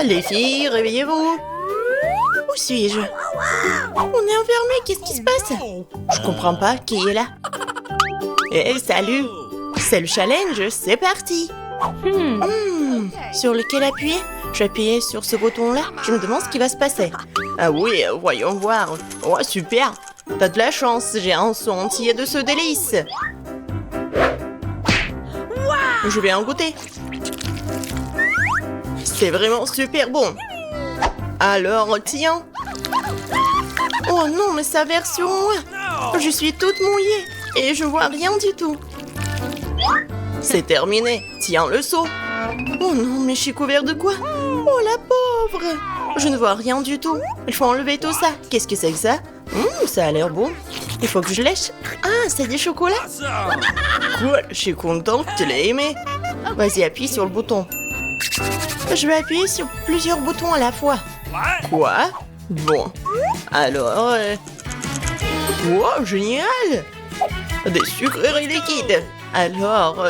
Les filles, réveillez-vous. Où suis-je? On est enfermés, qu'est-ce qui se passe? Je comprends pas, qui est là? Eh, salut! C'est le challenge, c'est parti! Sur lequel appuyer? Je vais appuyer sur ce bouton-là. Je me demande ce qui va se passer. Ah oui, voyons voir. Oh, super! T'as de la chance, j'ai un son entier de ce délice. Je vais en goûter. C'est vraiment super bon. Alors, tiens. Oh non, mais ça verse sur moi. Je suis toute mouillée et je vois rien du tout. C'est terminé. Tiens le seau. Oh non, mais je suis couvert de quoi? Oh la pauvre. Je ne vois rien du tout. Il faut enlever tout ça. Qu'est-ce que c'est que ça? Ça a l'air bon. Il faut que je lèche. Ah, c'est du chocolat. Cool, je suis contente que tu l'aies aimé. Vas-y, appuie sur le bouton. Je vais appuyer sur plusieurs boutons à la fois. Quoi? Bon. Alors... Wow, génial! Des sucreries liquides. Alors,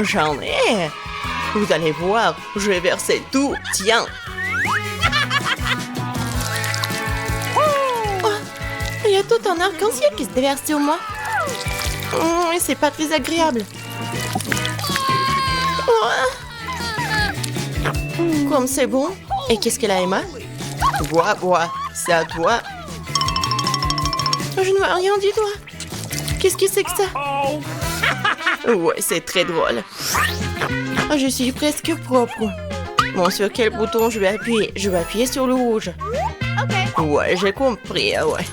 j'en ai. Vous allez voir, je vais verser tout. Tiens. Oh, il y a tout un arc-en-ciel qui se déverse sur moi. C'est pas très agréable. Comme c'est bon. Et qu'est-ce qu'elle a, Emma? Bois, c'est à toi. Je ne vois rien du tout. Qu'est-ce que c'est que ça? Ouais, c'est très drôle. Je suis presque propre. Bon, sur quel bouton je vais appuyer? Je vais appuyer sur le rouge. Ouais, j'ai compris, ouais.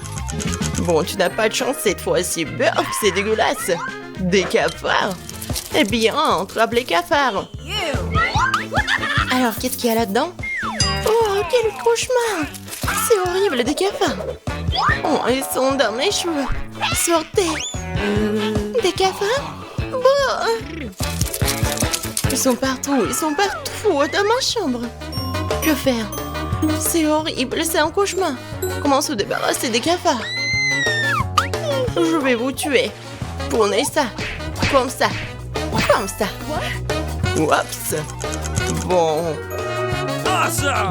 Bon, tu n'as pas de chance cette fois-ci. C'est dégueulasse. Des cafards? Eh bien, attrape les cafards. Alors, qu'est-ce qu'il y a là-dedans? Oh, quel cauchemar! C'est horrible, des cafards! Oh, ils sont dans mes cheveux! Sortez! Des cafards? Oh. Ils sont partout dans ma chambre! Que faire? C'est horrible, c'est un cauchemar! Comment se débarrasser des cafards? Je vais vous tuer! Prenez ça! Comme ça! Comme ça! Oups! Bon...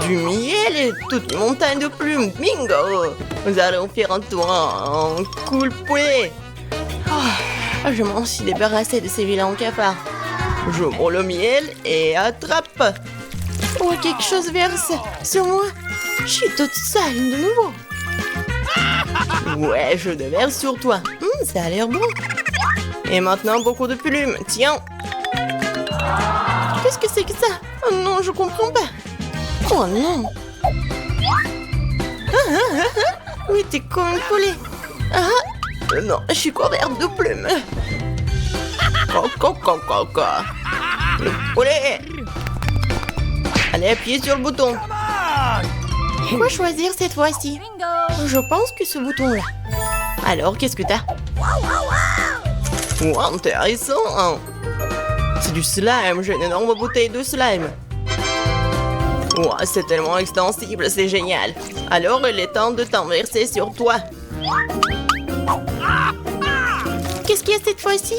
Du miel et toute une montagne de plumes. Bingo! Nous allons faire un tour en cool poulet. Oh, je m'en suis débarrassée de ces vilains cafards. J'ouvre le miel et attrape. Oh, quelque chose verse sur moi. Je suis toute sale de nouveau. Ouais, je déverse sur toi. Ça a l'air bon. Et maintenant, beaucoup de plumes. Tiens. Qu'est-ce que c'est que ça? Oh non, je comprends pas. Oh non. Oui, t'es comme une poulet. Non, je suis couverte de plumes. Le poulet. Allez, appuyez sur le bouton. Quoi choisir cette fois-ci? Je pense que ce bouton-là. Alors, qu'est-ce que t'as? Wow, intéressant. C'est du slime, j'ai une énorme bouteille de slime. Wow, c'est tellement extensible, c'est génial. Alors, il est temps de t'en verser sur toi. Qu'est-ce qu'il y a cette fois-ci?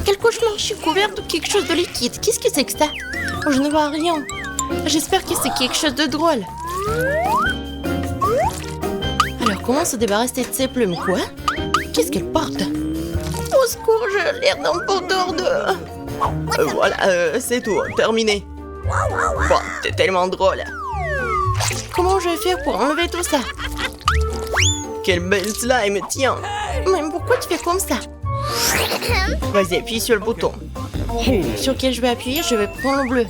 Quel cauchemar, je suis couverte de quelque chose de liquide. Qu'est-ce que c'est que ça? Je ne vois rien. J'espère que c'est quelque chose de drôle. Alors, comment se débarrasser de ces plumes, quoi? Qu'est-ce qu'elle porte? Au secours, j'ai l'air d'un pot d'ordre. Voilà, c'est tout, terminé. Bon, t'es tellement drôle. Comment je vais faire pour enlever tout ça? Quel bel slime, tiens. Mais pourquoi tu fais comme ça? Vas-y, appuie sur le bouton. Sur lequel je vais appuyer, je vais prendre le bleu.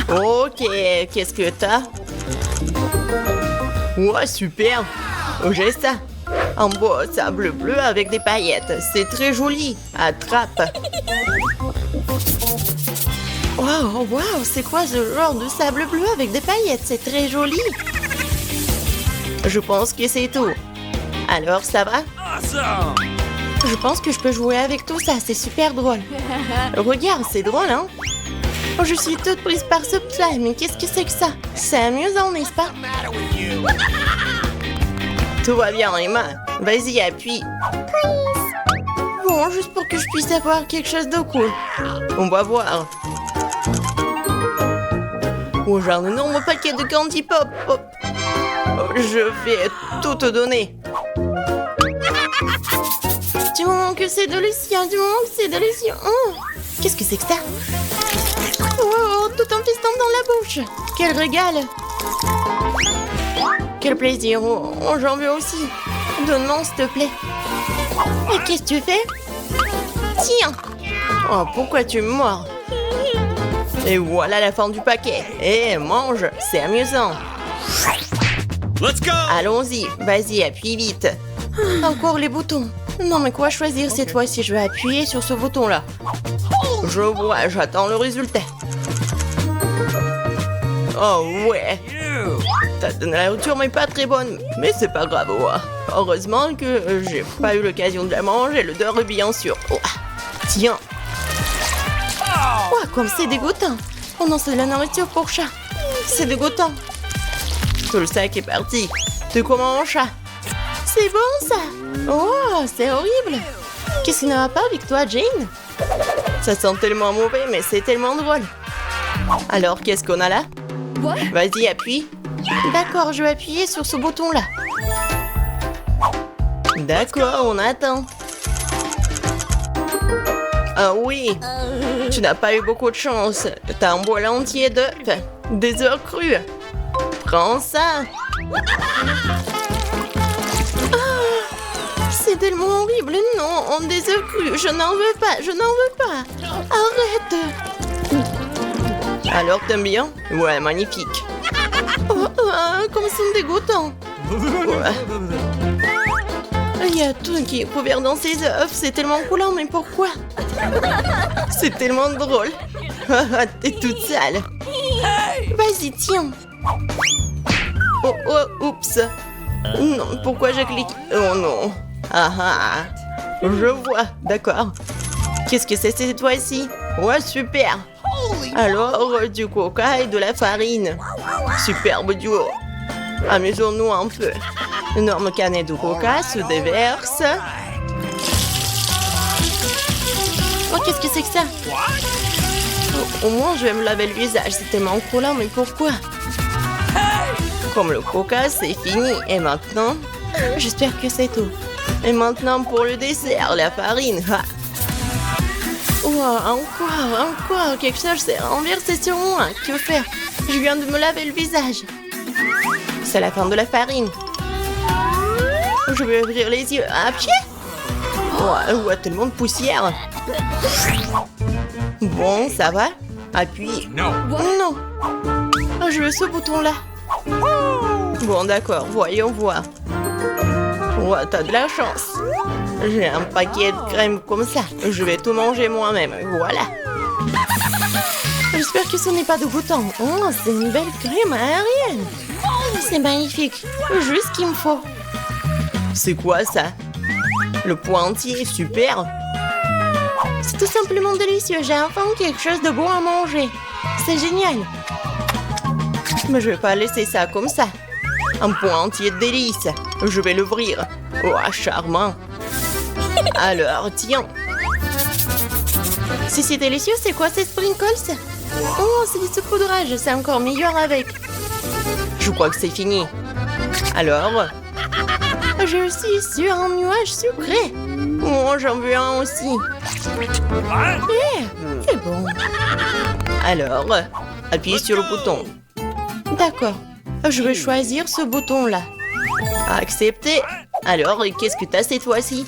Ok, qu'est-ce que t'as? Ouais, super. J'ai ça. Un beau sable bleu avec des paillettes. C'est très joli. Attrape. Waouh, c'est quoi ce genre de sable bleu avec des paillettes? C'est très joli. Je pense que c'est tout. Alors, ça va? Je pense que je peux jouer avec tout ça. C'est super drôle. Regarde, c'est drôle, hein? Oh, je suis toute prise par ce slime. Mais qu'est-ce que c'est que ça? C'est amusant, n'est-ce pas? Tout va bien, Emma. Vas-y, appuie. Bon, juste pour que je puisse avoir quelque chose de cool. On va voir. Oh, j'ai un énorme paquet de candy pop. Oh. Oh, je vais tout te donner. Du moment que c'est délicieux, du moment que c'est délicieux. Oh. Qu'est-ce que c'est que ça? Oh, tout en fistant dans la bouche. Quel régal. Quel plaisir. Oh, j'en veux aussi. Donne-moi, s'il te plaît. Et qu'est-ce que tu fais? Tiens. Oh, pourquoi tu me mords? Et voilà la fin du paquet. Et mange, c'est amusant. Let's go! Allons-y, vas-y, appuie vite. Encore les boutons. Non, mais quoi choisir cette fois si je vais appuyer sur ce bouton-là? Je vois, j'attends le résultat. Oh ouais. Ta nourriture mais pas très bonne, mais c'est pas grave. Ouais. Heureusement que j'ai pas eu l'occasion de la manger, l'odeur est bien sûre. Oh. Tiens. Oh, comme c'est dégoûtant. Oh non, c'est de la nourriture pour chat. C'est dégoûtant. Tout le sac est parti. De quoi mon chat? C'est bon ça. Oh, c'est horrible. Qu'est-ce qui ne va pas avec toi, Jane? Ça sent tellement mauvais, mais c'est tellement drôle. Alors, qu'est-ce qu'on a là? Vas-y, appuie. D'accord, je vais appuyer sur ce bouton-là. D'accord, on attend. Ah oui, tu n'as pas eu beaucoup de chance. T'as un bol entier d'œufs, des œufs crus. Prends ça. Ah, c'est tellement horrible. Non, des œufs crus. Je n'en veux pas, je n'en veux pas. Arrête. Alors, t'aimes bien? Ouais, magnifique. Oh, comme c'est dégoûtant. Ouais. Il y a tout qui est couvert dans ces œufs. C'est tellement coulant, mais pourquoi? C'est tellement drôle. T'es toute sale. Vas-y, tiens. Oh, oups. Non, pourquoi je clique? Oh non. Je vois, d'accord. Qu'est-ce que c'est cette fois-ci? Ouais, super. Alors, du coca et de la farine. Superbe duo. Amusons-nous un peu. Énorme canette de coca se déverse. Oh, qu'est-ce que c'est que ça? Au moins, je vais me laver le visage. C'est tellement coulant, mais pourquoi? Comme le coca, c'est fini. Et maintenant, j'espère que c'est tout. Et maintenant, pour le dessert, la farine. Encore. Quelque chose s'est renversé sur moi. Que faire? Je viens de me laver le visage. C'est la fin de la farine. Je vais ouvrir les yeux. À pied? Ouais, tellement de poussière. Bon, ça va? Appuie. Non. Non. Je veux ce bouton-là. Bon, d'accord. Voyons voir. Ouais, t'as de la chance. J'ai un paquet de crème comme ça. Je vais tout manger moi-même. Voilà. J'espère que ce n'est pas dégoûtant. Oh, c'est une belle crème aérienne. C'est magnifique. Juste ce qu'il me faut. C'est quoi ça? Le pointillé, super. C'est tout simplement délicieux. J'ai enfin quelque chose de bon à manger. C'est génial. Mais je vais pas laisser ça comme ça. Un pointillé de délice. Je vais l'ouvrir. Oh, charmant. Alors, tiens. Si c'est délicieux, c'est quoi ces sprinkles? Oh, c'est du saupoudrage. C'est encore meilleur avec. Je crois que c'est fini. Alors, je suis sur un nuage sucré. Oh, j'en veux un aussi. C'est bon. Alors, appuie sur le bouton. D'accord. Je vais choisir ce bouton-là. Accepter. Alors, qu'est-ce que t'as cette fois-ci?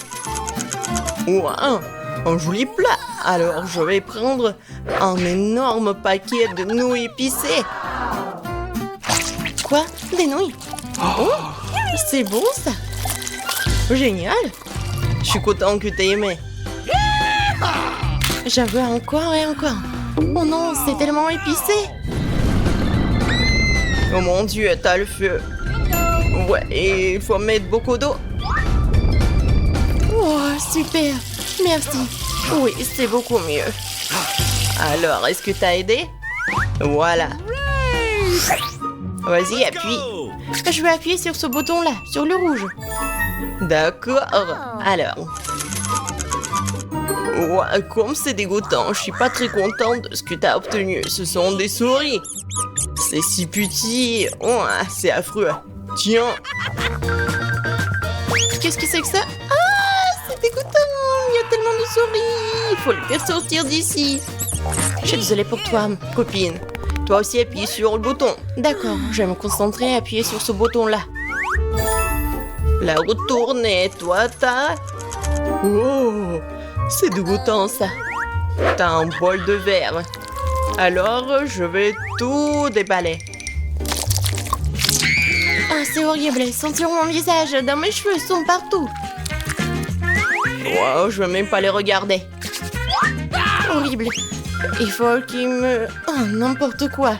Wow, un joli plat. Alors, je vais prendre un énorme paquet de nouilles épicées. Quoi? Des nouilles? Oh, c'est bon ça. Génial. Je suis content que t'aies aimé. J'en veux encore et encore. Oh non, c'est tellement épicé. Oh mon Dieu, t'as le feu. Ouais, et il faut mettre beaucoup d'eau. Oh, super. Merci. Oui, c'est beaucoup mieux. Alors, est-ce que t'as aidé? Voilà. Vas-y, appuie. Je vais appuyer sur ce bouton-là, sur le rouge. D'accord. Alors. Ouais, comme c'est dégoûtant, je suis pas très contente de ce que t'as obtenu. Ce sont des souris. c'est si petit. Oh, c'est affreux. Tiens. Qu'est-ce que c'est que ça? Ah, c'est dégoûtant. Il y a tellement de souris. Il faut le faire sortir d'ici. Je suis désolée pour toi, copine. Toi aussi, appuie sur le bouton. D'accord, je vais me concentrer et appuyer sur ce bouton-là. La retourner, toi, t'as... Oh, c'est dégoûtant, ça. T'as un bol de verre. Alors, je vais tout déballer. Ah, c'est horrible. Sentir mon visage dans mes cheveux sont partout. Wow, je veux même pas les regarder. Horrible. Il faut qu'il me... Oh, n'importe quoi.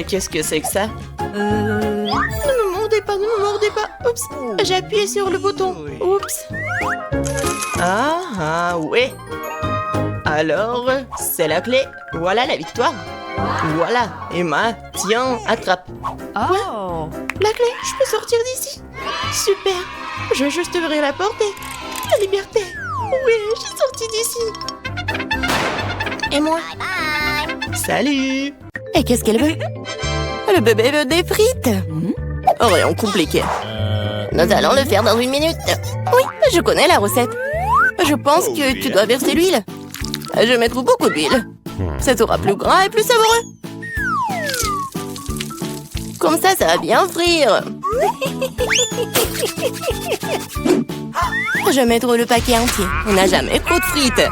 Qu'est-ce que c'est que ça? Ne me mordez pas, ne me mordez pas. Oups, j'ai appuyé sur le bouton. Oups. Ah, ouais. Alors, c'est la clé. Voilà la victoire. Voilà, Emma, tiens, attrape. Quoi? La clé, je peux sortir d'ici? Super. Je vais juste ouvrir la porte et... La liberté. Oui, je suis sortie d'ici. Et moi? Salut. Et qu'est-ce qu'elle veut? Le bébé veut des frites. Rien compliqué. Nous allons le faire dans 1 minute. Oui, je connais la recette. Je pense que tu dois verser l'huile. Je vais mettre beaucoup d'huile. Ça sera plus gras et plus savoureux. Comme ça va bien frire. Je vais mettre le paquet entier. On n'a jamais trop de frites.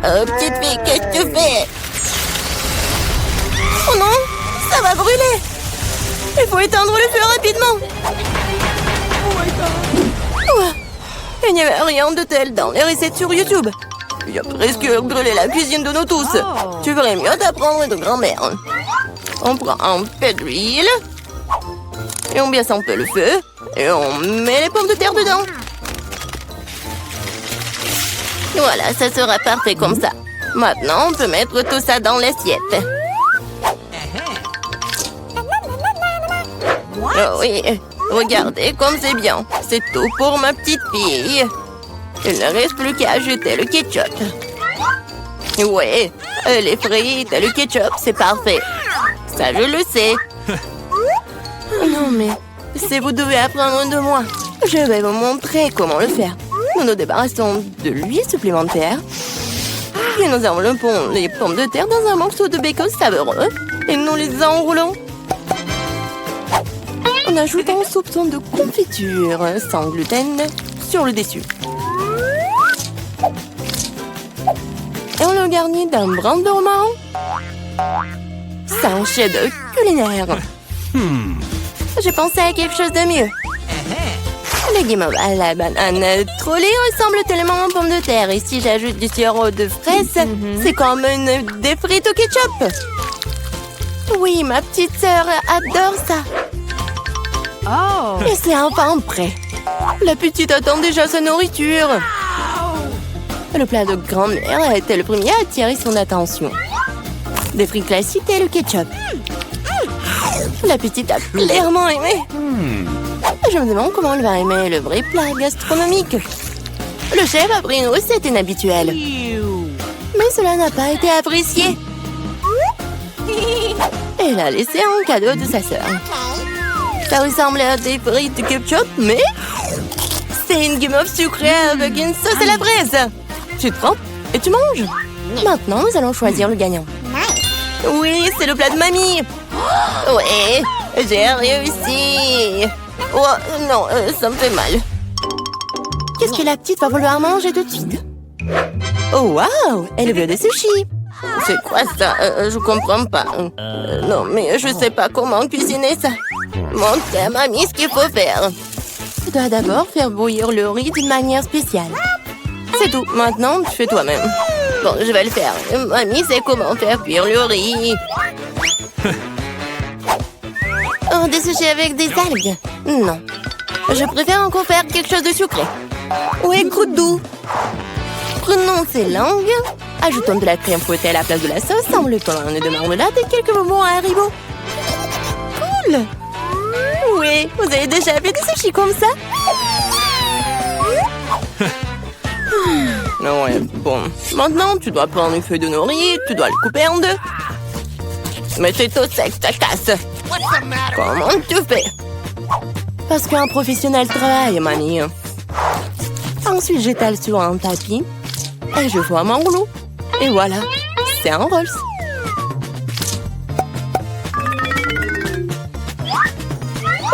Oh, petite fille, qu'est-ce que tu fais? Oh non, ça va brûler. Il faut éteindre le feu rapidement. Ouais. Il n'y avait rien de tel dans les recettes sur YouTube. Il a presque brûlé la cuisine de nous tous. Tu ferais mieux d'apprendre de grand-mère. On prend un peu d'huile. Et on baisse un peu le feu. Et on met les pommes de terre dedans. Voilà, ça sera parfait comme ça. Maintenant, on peut mettre tout ça dans l'assiette. Oh oui, regardez comme c'est bien. C'est tout pour ma petite fille. Il ne reste plus qu'à ajouter le ketchup. Ouais, les frites et le ketchup, c'est parfait. Ça, je le sais. Non, mais si vous devez apprendre de moi, je vais vous montrer comment le faire. Nous nous débarrassons de l'huile supplémentaire. Et nous enveloppons les pommes de terre dans un morceau de bacon savoureux. Et nous les enroulons. En ajoutant un soupçon de confiture sans gluten sur le dessus. Et on le garnit d'un brin de romarin. C'est un chef-d'œuvre culinaire. J'ai pensé à quelque chose de mieux. Le guimauve à la banane trollée ressemble tellement aux pommes de terre. Et si j'ajoute du sirop de fraise, c'est comme des frites au ketchup. Oui, ma petite sœur adore ça. Et c'est enfin prêt. La petite attend déjà sa nourriture. Le plat de grand-mère a été le premier à attirer son attention. Des frites classiques et le ketchup. La petite a clairement aimé. Je me demande comment elle va aimer le vrai plat gastronomique. Le chef a pris une recette inhabituelle. Mais cela n'a pas été apprécié. Elle a laissé un cadeau de sa sœur. Ça ressemble à des frites de ketchup, mais... c'est une guimauve sucrée avec une sauce à la fraise. Tu te prends et tu manges. Maintenant, nous allons choisir le gagnant. Oui, c'est le plat de mamie. Ouais, j'ai réussi. Oh, non, ça me fait mal. Qu'est-ce que la petite va vouloir manger tout de suite? Oh, waouh, elle veut des sushis. C'est quoi ça? Je comprends pas. Non, mais je sais pas comment cuisiner ça. Montre à mamie ce qu'il faut faire. Tu dois d'abord faire bouillir le riz d'une manière spéciale. C'est tout. Maintenant, tu fais toi-même. Bon, je vais le faire. Mamie sait comment faire cuire le riz. Oh, des sushis avec des algues? Non. Je préfère encore faire quelque chose de sucré. Ouais, goûte doux. Prenons ces langues. Ajoutons de la crème fouettée à la place de la sauce en le collant de marmelade et quelques bonbons à Haribo. Cool! Oui, vous avez déjà fait des sushis comme ça? Ouais, bon. Maintenant, tu dois prendre une feuille de nori, tu dois le couper en deux. Mais c'est au sec, ça casse. Comment tu fais? Parce qu'un professionnel travaille, mamie. Ensuite, j'étale sur un tapis et je forme un rouleau. Et voilà, c'est un Rolls.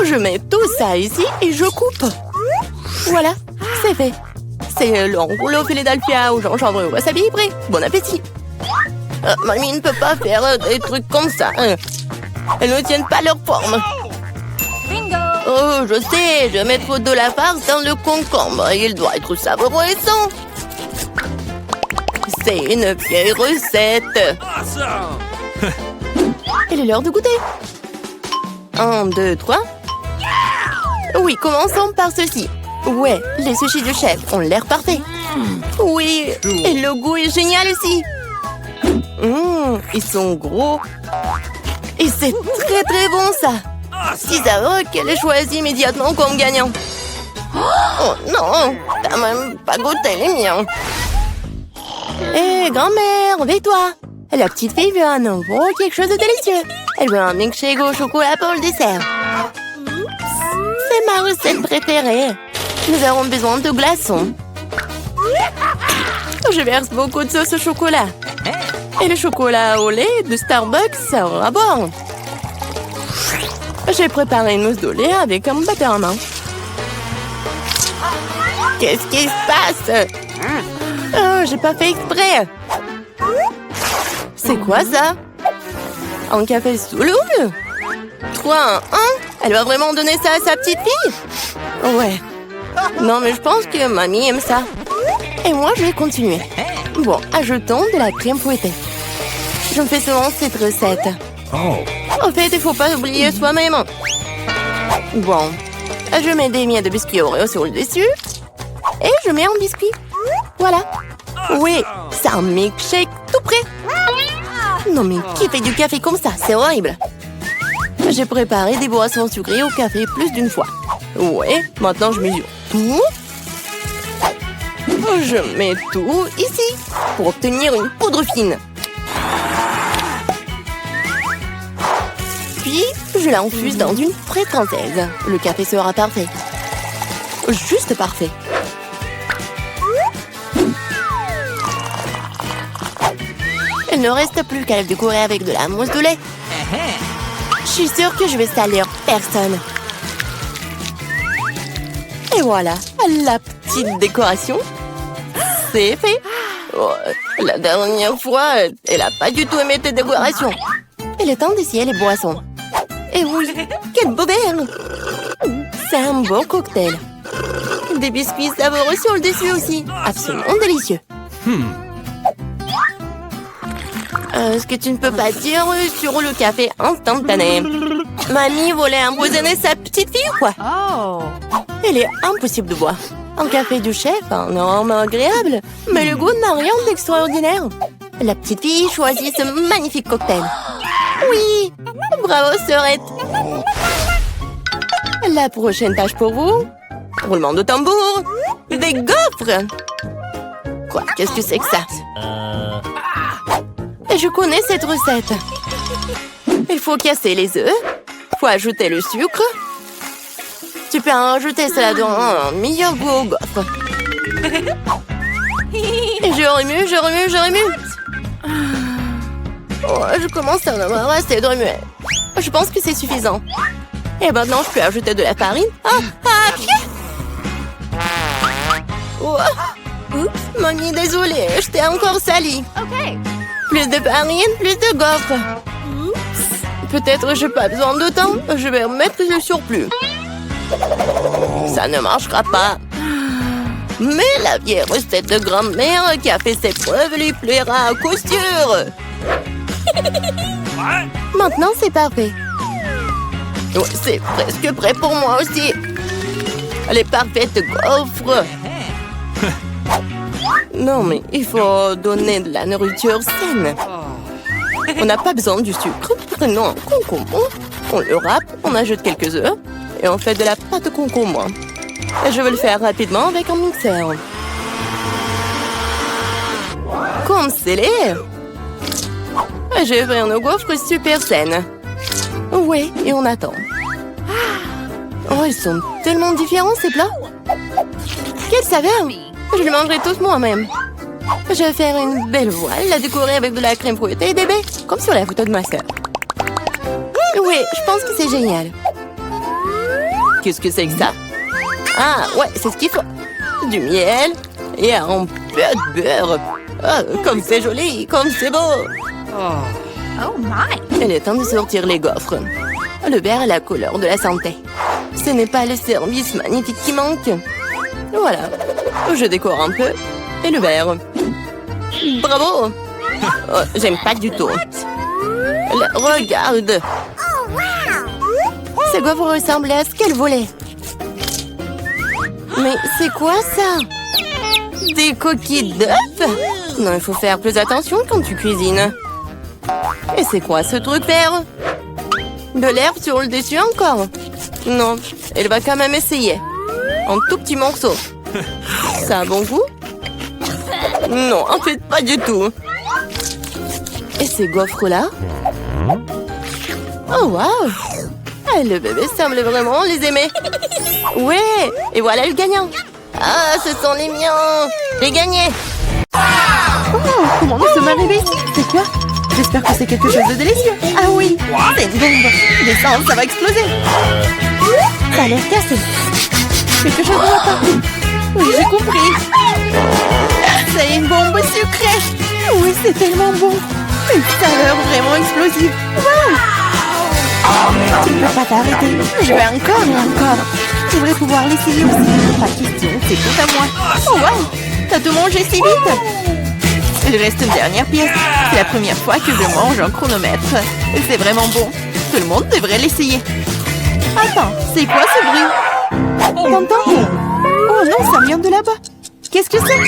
Je mets tout ça ici et je coupe. Voilà, c'est fait. C'est le rouleau Philadelphia au gingembre et au wasabi prêt. Bon appétit. Mamie ne peut pas faire des trucs comme ça. Elles ne tiennent pas leur forme. Bingo! Oh, je sais, je vais mettre de la farce dans le concombre. Il doit être savoureux et sain. C'est une vieille recette. Awesome! Il est l'heure de goûter. 1, 2, 3. Oui, commençons par ceci. Ouais, les sushis du chef ont l'air parfaits. Oui, et le goût est génial aussi. Ils sont gros. Et c'est très très bon ça. Si savoureux qu'elle ait choisi immédiatement comme gagnant. Oh non, t'as même pas goûté les miens. Hé, grand-mère, réveille-toi. La petite fille veut un nouveau quelque chose de délicieux. Elle veut un milkshake au chocolat pour le dessert. C'est ma recette préférée. Nous avons besoin de glaçons. Je verse beaucoup de sauce au chocolat. Et le chocolat au lait de Starbucks sera bon. J'ai préparé une mousse de lait avec un batteur à main. Qu'est-ce qui se passe? Oh, j'ai pas fait exprès. C'est quoi ça? Un café sous l'eau? 3, 1. Elle va vraiment donner ça à sa petite fille? Ouais. Non, mais je pense que mamie aime ça. Et moi, je vais continuer. Bon, ajoutons de la crème fouettée. Je me fais souvent cette recette. En fait, il faut pas oublier soi-même. Bon, je mets des miettes de biscuits Oreo sur le dessus. Et je mets un biscuit. Voilà. Oui, c'est un milkshake tout prêt. Non mais qui fait du café comme ça? C'est horrible. J'ai préparé des boissons sucrées au café plus d'une fois. Ouais, maintenant je mesure tout. Je mets tout ici pour obtenir une poudre fine. Puis, je l'infuse dans une fraise française. Le café sera parfait. Juste parfait. Il ne reste plus qu'à le décorer avec de la mousse de lait. Je suis sûre que je vais salir personne. Et voilà, la petite décoration. C'est fait. Oh, la dernière fois, elle n'a pas du tout aimé tes décorations. Il est temps d'essayer les boissons. Et oui, quel beau verre! C'est un beau cocktail. Des biscuits savoureux sur le dessus aussi. Absolument délicieux. Ce que tu ne peux pas dire sur le café instantané. Mamie voulait empoisonner sa petite fille ou quoi? Oh! Il est impossible de boire. Un café du chef, un arôme agréable, mais le goût n'a rien d'extraordinaire. La petite fille choisit ce magnifique cocktail. Oui! Bravo, sœurette! La prochaine tâche pour vous? Roulement de tambour! Des gaufres! Quoi? Qu'est-ce que c'est que ça? Je connais cette recette. Il faut casser les œufs. Faut ajouter le sucre. Tu peux en rajouter cela dans un meilleur goût aux gaufres. Et je remue. Oh, je commence à en avoir assez de remuer. Je pense que c'est suffisant. Et maintenant, je peux ajouter de la farine. Oh. Oups, mamie, désolée, je t'ai encore sali. OK. Plus de farine, plus de gaufres. Peut-être j'ai pas besoin de temps. Je vais remettre le surplus. Ça ne marchera pas. Mais la vieille recette de grand-mère qui a fait ses preuves lui plaira à coup sûr. Maintenant, c'est parfait. Oh, c'est presque prêt pour moi aussi. Les parfaites gaufres. Non, mais il faut donner de la nourriture saine. On n'a pas besoin du sucre. Prenons un concombre, on le râpe, on ajoute quelques œufs et on fait de la pâte de concombre. Et je vais le faire rapidement avec un mixeur. Comme scellé. Je vais faire nos gaufres super saines. Ouais, et on attend. Oh, ils sont tellement différents, ces plats. Quelle saveur! Je les mangerai tous moi-même. Je vais faire une belle voile, la décorer avec de la crème fouettée et des baies, comme sur la photo de ma sœur. Oui, je pense que c'est génial. Qu'est-ce que c'est que ça? Ah, ouais, c'est ce qu'il faut. Du miel et un peu de beurre. Oh, comme c'est joli, comme c'est beau. Oh my! Il est temps de sortir les gaufres. Le beurre est la couleur de la santé. Ce n'est pas le service magnétique qui manque. Voilà. Je décore un peu. Et le beurre. Bravo! Oh, j'aime pas du tout. Regarde! Ces gaufres ressemblaient à ce qu'elle voulait. Mais c'est quoi ça? Des coquilles d'œufs? Non, il faut faire plus attention quand tu cuisines. Et c'est quoi ce truc vert? De l'herbe sur le dessus encore? Non, elle va quand même essayer. En tout petits morceaux. Ça a bon goût? Non, en fait, pas du tout. Et ces gaufres-là? Oh, waouh! Ah, le bébé semble vraiment les aimer. Ouais, et voilà le gagnant. Ah, ce sont les miens. J'ai gagné. Oh, comment nous sommes arrivés ici? C'est quoi? J'espère que c'est quelque chose de délicieux. Ah oui, c'est une bombe. Descends, ça va exploser. Ça a l'air cassé. Quelque chose ne va pas. Oui, j'ai compris. C'est une bombe sucrée. Oui, c'est tellement bon. Une saveur vraiment explosive. Wow! Tu ne peux pas t'arrêter. Je vais encore et encore. Je devrais pouvoir l'essayer aussi. Pas question, c'est tout à moi. Oh wow! T'as tout mangé si vite. Il reste une dernière pièce. C'est la première fois que je mange un chronomètre. C'est vraiment bon. Tout le monde devrait l'essayer. Attends, c'est quoi ce bruit? T'entends? Oh non, ça vient de là-bas. Qu'est-ce que c'est?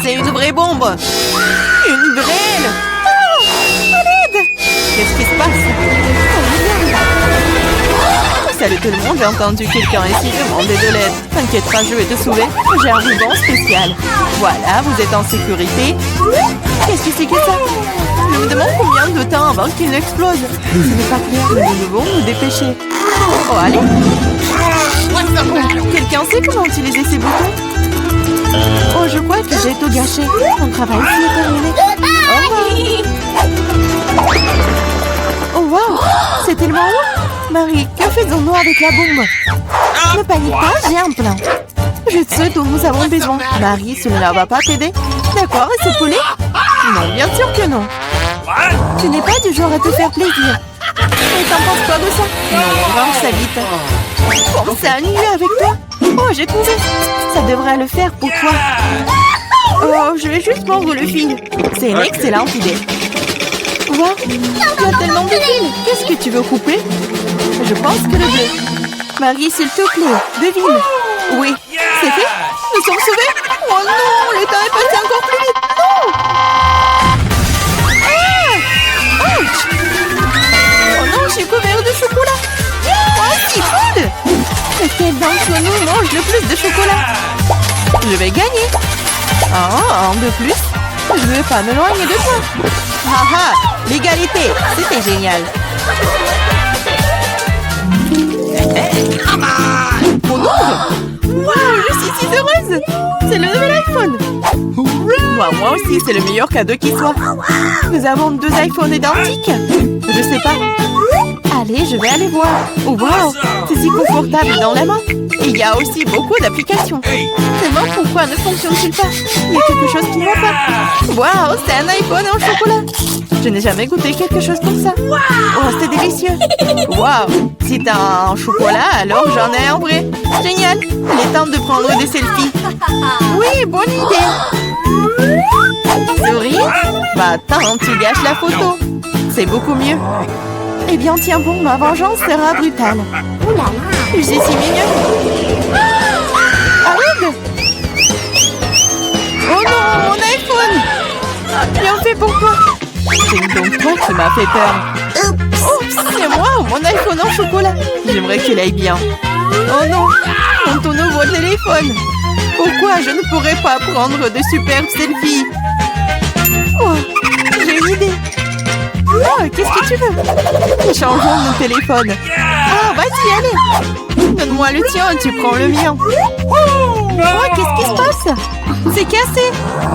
C'est une vraie bombe. Une vraie. Oh, à l'aide! Qu'est-ce qui se passe? Salut tout le monde, j'ai entendu quelqu'un ici demander de l'aide. T'inquiète pas, je vais te sauver. J'ai un ruban spécial. Voilà, vous êtes en sécurité. Qu'est-ce que c'est que ça? Je me demande combien de temps avant qu'il n'explose. Ce n'est pas clair, mais nous devons nous dépêcher. Oh, allez. Quelqu'un sait comment utiliser ces boutons? Oh, je crois que j'ai tout gâché. Mon travail ici est terminé. Au revoir. Oh, wow! C'est tellement haut! Marie, que faisons-nous avec la bombe? Ne panique pas, j'ai un plan. Je sais dont nous avons besoin. Marie, cela ne va pas t'aider? D'accord, et ce poulet? Non, bien sûr que non. Tu n'es pas du genre à te faire plaisir. Et t'en penses quoi de ça? Non, range ça vite. Pense à annuler avec toi. Oh, j'ai trouvé. Ça devrait le faire pour toi. Oh, je vais juste mordre le fil. C'est une excellente idée. Wow, il y a tellement de fils. Qu'est-ce que tu veux couper? Je pense que le bleu. Marie, s'il te plaît, devine. Oui, c'est fait. Nous sommes sauvés. Oh non, le temps est passé encore plus vite. Non. Ah! Ouch! Oh non, j'ai couvert de chocolat. Oh, c'est cool. Lequel d'entre nous mange le plus de chocolat? Je vais gagner. Ah, un de plus. Je ne veux pas m'éloigner de toi. Haha, l'égalité, c'était génial. Mon nombre? Wow, je suis si heureuse. C'est le nouvel iPhone. Moi aussi, c'est le meilleur cadeau qui soit. Nous avons 2 iPhones identiques. Je sais pas. Allez, je vais aller voir. Oh, wow, c'est si confortable dans la main. Et il y a aussi beaucoup d'applications. Seulement, pourquoi ne fonctionne-t-il pas? Il y a quelque chose qui ne va pas. Waouh, c'est un iPhone en chocolat. Je n'ai jamais goûté quelque chose comme ça. Oh, c'est délicieux. Waouh, si t'as un chocolat, alors j'en ai un vrai. Génial. Il est temps de prendre des selfies. Oui, bonne idée. Souris? Bah attends, tu gâches la photo. C'est beaucoup mieux. Eh bien, tiens bon, ma vengeance sera brutale. Je suis si mignonne. Arrête! Oh non, mon iPhone! Bien fait pour toi. C'est donc toi qui m'as fait peur. Oups, c'est moi, mon iPhone en chocolat. J'aimerais qu'il aille bien. Oh non, mon nouveau téléphone. Pourquoi je ne pourrais pas prendre de superbes selfies? Oh, j'ai eu bonne idée. Oh, qu'est-ce que tu veux? Changeons nos téléphones. Ah, vas-y, allez. Donne-moi le tien et tu prends le mien. Oh, qu'est-ce qui se passe? C'est cassé.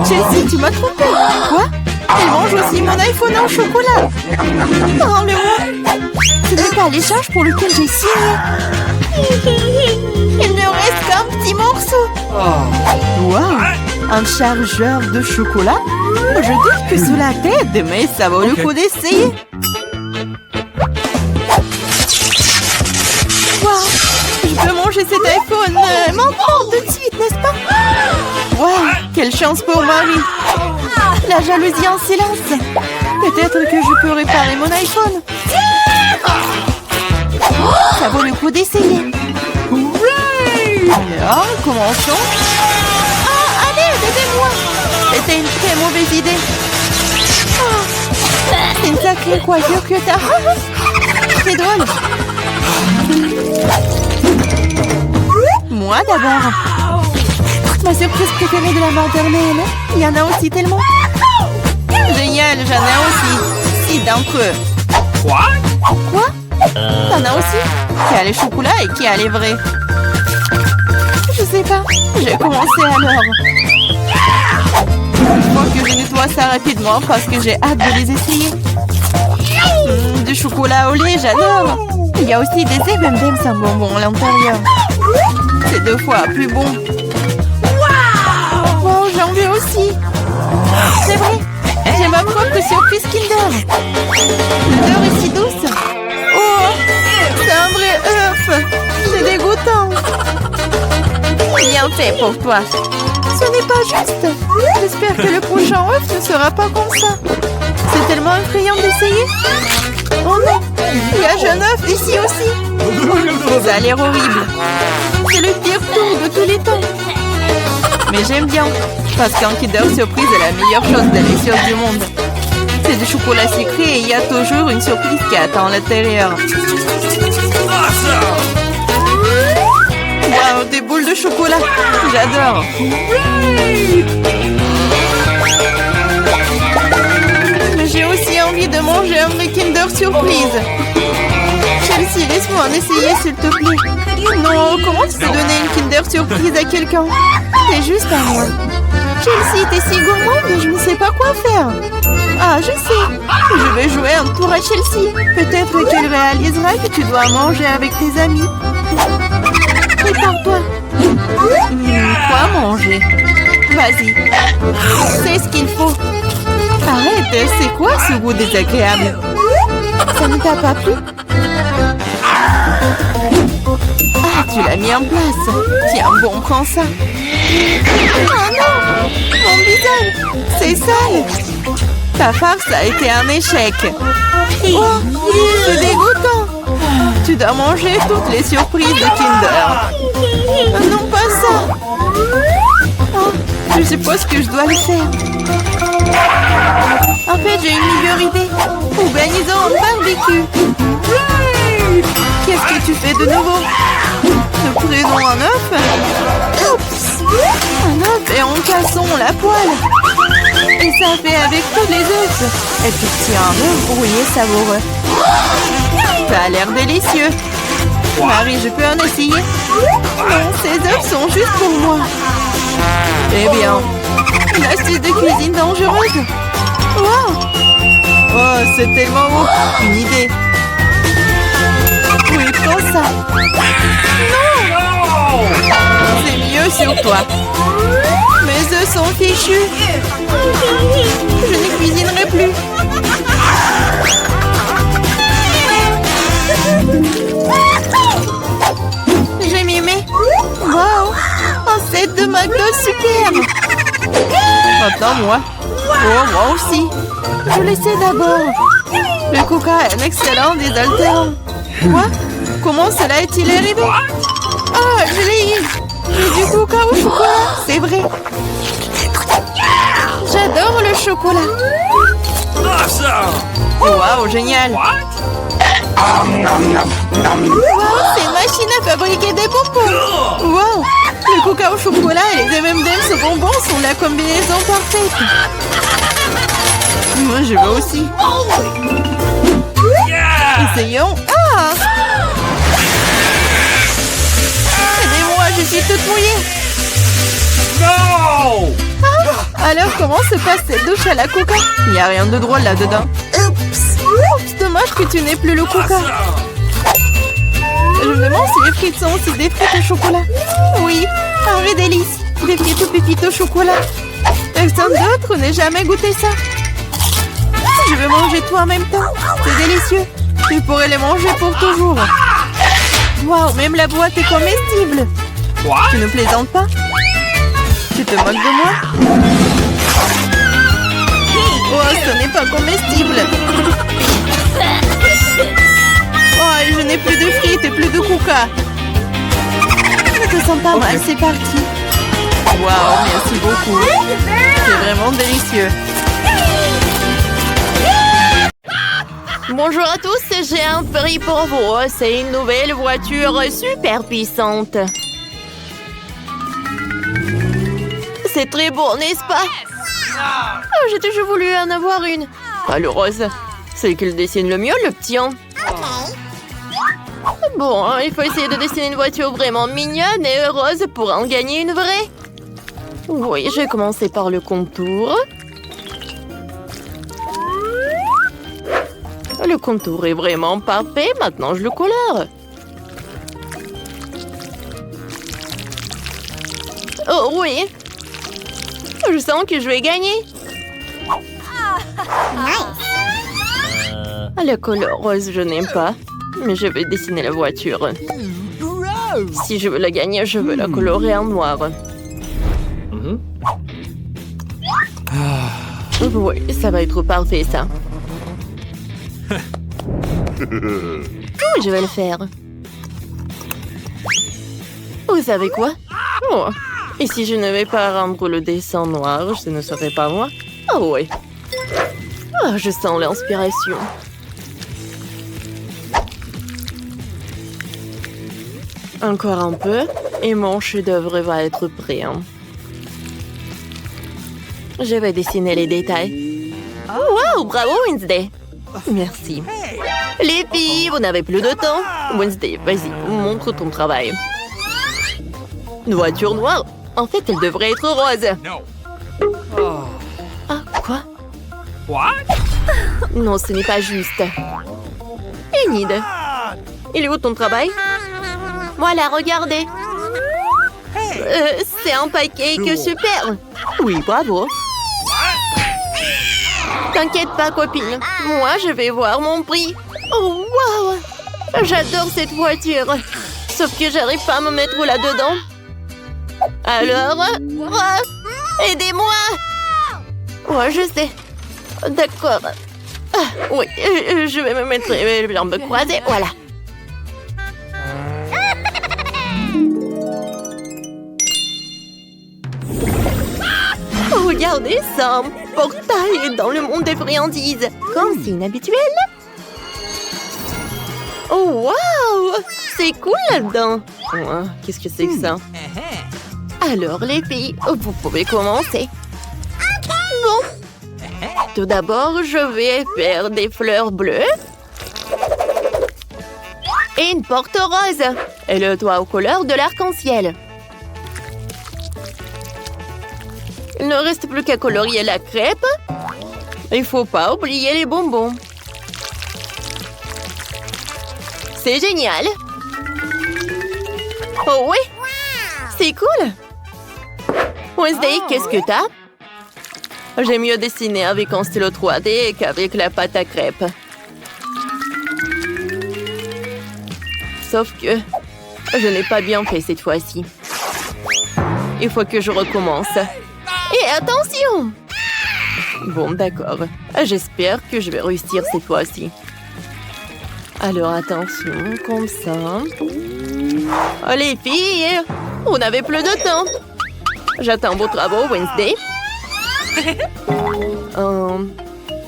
Chelsea, tu m'as trompé. Quoi? Elle mange aussi mon iPhone en chocolat. Oh, le moi. Ce n'est pas l'échange pour lequel j'ai signé. Il ne reste qu'un petit morceau. Wow, un chargeur de chocolat? Je doute que cela t'aide, mais ça vaut le coup d'essayer. Wow, je peux manger cet iPhone maintenant tout de suite, n'est-ce pas? Wow, quelle chance pour Marie. La jalousie en silence. Peut-être que je peux réparer mon iPhone. Ça vaut le coup d'essayer. Alors, commençons. Ah, allez, aidez-moi. C'était une très mauvaise idée. Oh, c'est une sacrée coiffure que t'as. C'est drôle. Moi d'abord. Ma surprise préférée de la maternelle. Il y en a aussi tellement. Génial, j'en ai aussi. 6 d'entre eux. Quoi? T'en as aussi? Qui a les chocolats et qui a les vrais? Je sais pas. J'ai commencé alors. Il faut que je nettoie ça rapidement parce que j'ai hâte de les essayer. Du chocolat au lait, j'adore. Il y a aussi des M&M's sans bonbons à l'intérieur. C'est 2 fois plus bon. Wow, j'en veux aussi. C'est vrai. J'ai ma propre surprise Kinder. L'odeur est si douce. Oh, c'est un vrai œuf. C'est dégoûtant. Bien fait pour toi. Ce n'est pas juste. J'espère que le prochain œuf ne sera pas comme ça. C'est tellement effrayant d'essayer. Oh non, il y a un œuf ici aussi. Ça a l'air horrible. C'est le pire tour de tous les temps. Mais j'aime bien, parce qu'un Kinder Surprise est la meilleure chose délicieuse du monde. C'est du chocolat sucré et il y a toujours une surprise qui attend à l'intérieur. Wow, des boules de chocolat. J'adore. Mais j'ai aussi envie de manger un vrai Kinder Surprise. Chelsea, laisse-moi en essayer, s'il te plaît. Non, comment tu peux donner une Kinder Surprise à quelqu'un? C'est juste à moi. Chelsea, t'es si gourmande, je ne sais pas quoi faire. Ah, je sais. Je vais jouer un tour à Chelsea. Peut-être qu'elle réalisera que tu dois manger avec tes amis. Prépare-toi. Quoi manger? Vas-y. C'est ce qu'il faut. Arrête, c'est quoi ce goût désagréable? Ça ne t'a pas plu? Ah, tu l'as mis en place. Tiens, bon, prends ça. Oh non! Mon visage! C'est sale! Ta farce a été un échec. Oh, c'est dégoûtant! Tu dois manger toutes les surprises de Kinder. Non, pas ça! Oh, je suppose que je dois le faire. En fait, j'ai une meilleure idée. Organisons un barbecue. Qu'est-ce que tu fais de nouveau? Nous prenons un œuf. Oups! Un œuf et en cassons la poêle. Et ça fait avec tous les œufs. Et puis tiens, un œuf brouillé savoureux. Ça a l'air délicieux. Marie, je peux en essayer? Non, ces œufs sont juste pour moi. Eh bien, une astuce de cuisine dangereuse. Wow! Oh, c'est tellement beau. Une idée. Oui, prends ça. Non! C'est mieux sur toi. Mes œufs sont fichus. Je ne cuisinerai plus. J'ai mimé. Wow! Un set de McDo superbe. Maintenant, moi. Oh, moi aussi. Je l'essaie d'abord. Le coca est un excellent désaltérant. Quoi? Comment cela est-il arrivé? Ah, je l'ai eu. J'ai du coca au chocolat, c'est vrai. J'adore le chocolat. Waouh, génial. Wow, c'est une machine à fabriquer des bonbons. Wow, le coca au chocolat et les M&M's au bonbons sont la combinaison parfaite. Moi, je veux aussi. Essayons. Ah! Aidez-moi, je suis toute mouillée. No! Alors, comment se passe cette douche à la coca? Il n'y a rien de drôle là-dedans. Oups, dommage que tu n'aies plus le coca. Je me demande si les frites sont aussi des frites au chocolat. Oui, un vrai délice. Des frites aux pépites au chocolat. Personne d'autre n'ait jamais goûté ça. Je vais manger tout en même temps. C'est délicieux. Tu pourrais les manger pour toujours. Waouh, même la boîte est comestible. Tu ne plaisantes pas? Tu te moques de moi? Oh, ce n'est pas comestible. Oh, je n'ai plus de frites et plus de coca. Ça te sent pas mal, c'est parti. Waouh, merci beaucoup. C'est vraiment délicieux. Bonjour à tous, j'ai un prix pour vous. C'est une nouvelle voiture super puissante. C'est très beau, n'est-ce pas? Oh, j'ai toujours voulu en avoir une. Ah, le rose. C'est qu'il dessine le mieux, le petit. Bon, il faut essayer de dessiner une voiture vraiment mignonne et heureuse pour en gagner une vraie. Oui, je vais commencer par le contour. Le contour est vraiment parfait. Maintenant, je le colore. Oh oui. Je sens que je vais gagner. La couleur rose, je n'aime pas. Mais je vais dessiner la voiture. Si je veux la gagner, je veux la colorer en noir. Oui, ça va être parfait, ça. Oui, je vais le faire. Vous savez quoi? Oh. Et si je ne vais pas rendre le dessin noir, ce ne serait pas moi? Oh oui. Oh, je sens l'inspiration. Encore un peu, et mon chef-d'œuvre va être prêt. Je vais dessiner les détails. Wow, bravo Wednesday! Merci. Les filles, vous n'avez plus de temps. Wednesday, vas-y, montre ton travail. Une voiture noire? En fait, elle devrait être rose. Ah, quoi? Non, ce n'est pas juste. Enid, il est où ton travail? Voilà, regardez. C'est un pancake super. Oui, bravo. T'inquiète pas, copine. Moi, je vais voir mon prix. Oh, waouh! J'adore cette voiture. Sauf que j'arrive pas à me mettre là-dedans. Alors... aidez-moi! Ouais, je sais. D'accord. Ah, oui, je vais me mettre les jambes croisées. Voilà. Regardez ça, un portail dans le monde des friandises. Comme c'est inhabituel. Oh, waouh! C'est cool là-dedans. Oh, qu'est-ce que c'est que ça? Alors, les filles, vous pouvez commencer. Bon. Tout d'abord, je vais faire des fleurs bleues. Et une porte rose. Et le toit aux couleurs de l'arc-en-ciel. Il ne reste plus qu'à colorier la crêpe. Il ne faut pas oublier les bonbons. C'est génial. Oh oui, c'est cool. Wednesday, qu'est-ce que t'as? J'ai mieux dessiné avec un stylo 3D qu'avec la pâte à crêpes. Sauf que je n'ai pas bien fait cette fois-ci. Il faut que je recommence. Et attention! Bon, d'accord. J'espère que je vais réussir cette fois-ci. Alors, attention, comme ça. Oh, les filles, on n'avait plus de temps. J'attends vos travaux, Wednesday.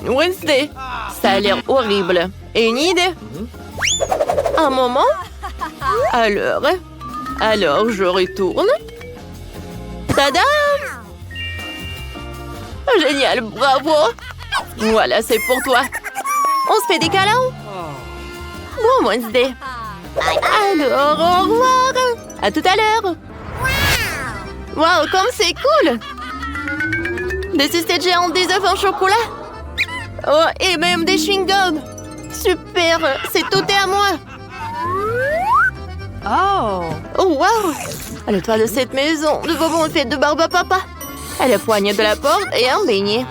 Wednesday, ça a l'air horrible. Et une idée? Un moment? Alors, je retourne. Tada! Génial, bravo! Voilà, c'est pour toi. On se fait des câlins? Bon, Wednesday. Alors, au revoir. À tout à l'heure. Wow, comme c'est cool. Des sucettes géantes, des œufs en chocolat. Oh, et même des chewing-gums. Super, c'est tout est à moi. Oh, wow. Le toit de cette maison, de bonbons et fêtes de barbe à papa. Et le poignet de la porte et un beignet.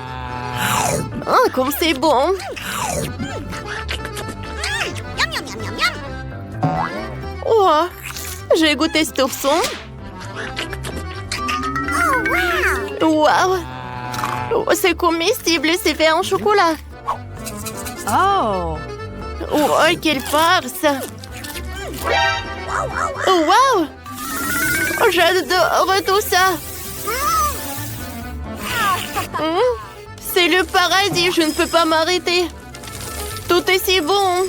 Oh, comme c'est bon. Oh, j'ai goûté cet ourson. Wow. Oh, c'est comestible et c'est fait en chocolat. Oh, quelle farce. Oh, wow. Oh, j'adore tout ça. C'est le paradis, je ne peux pas m'arrêter. Tout est si bon.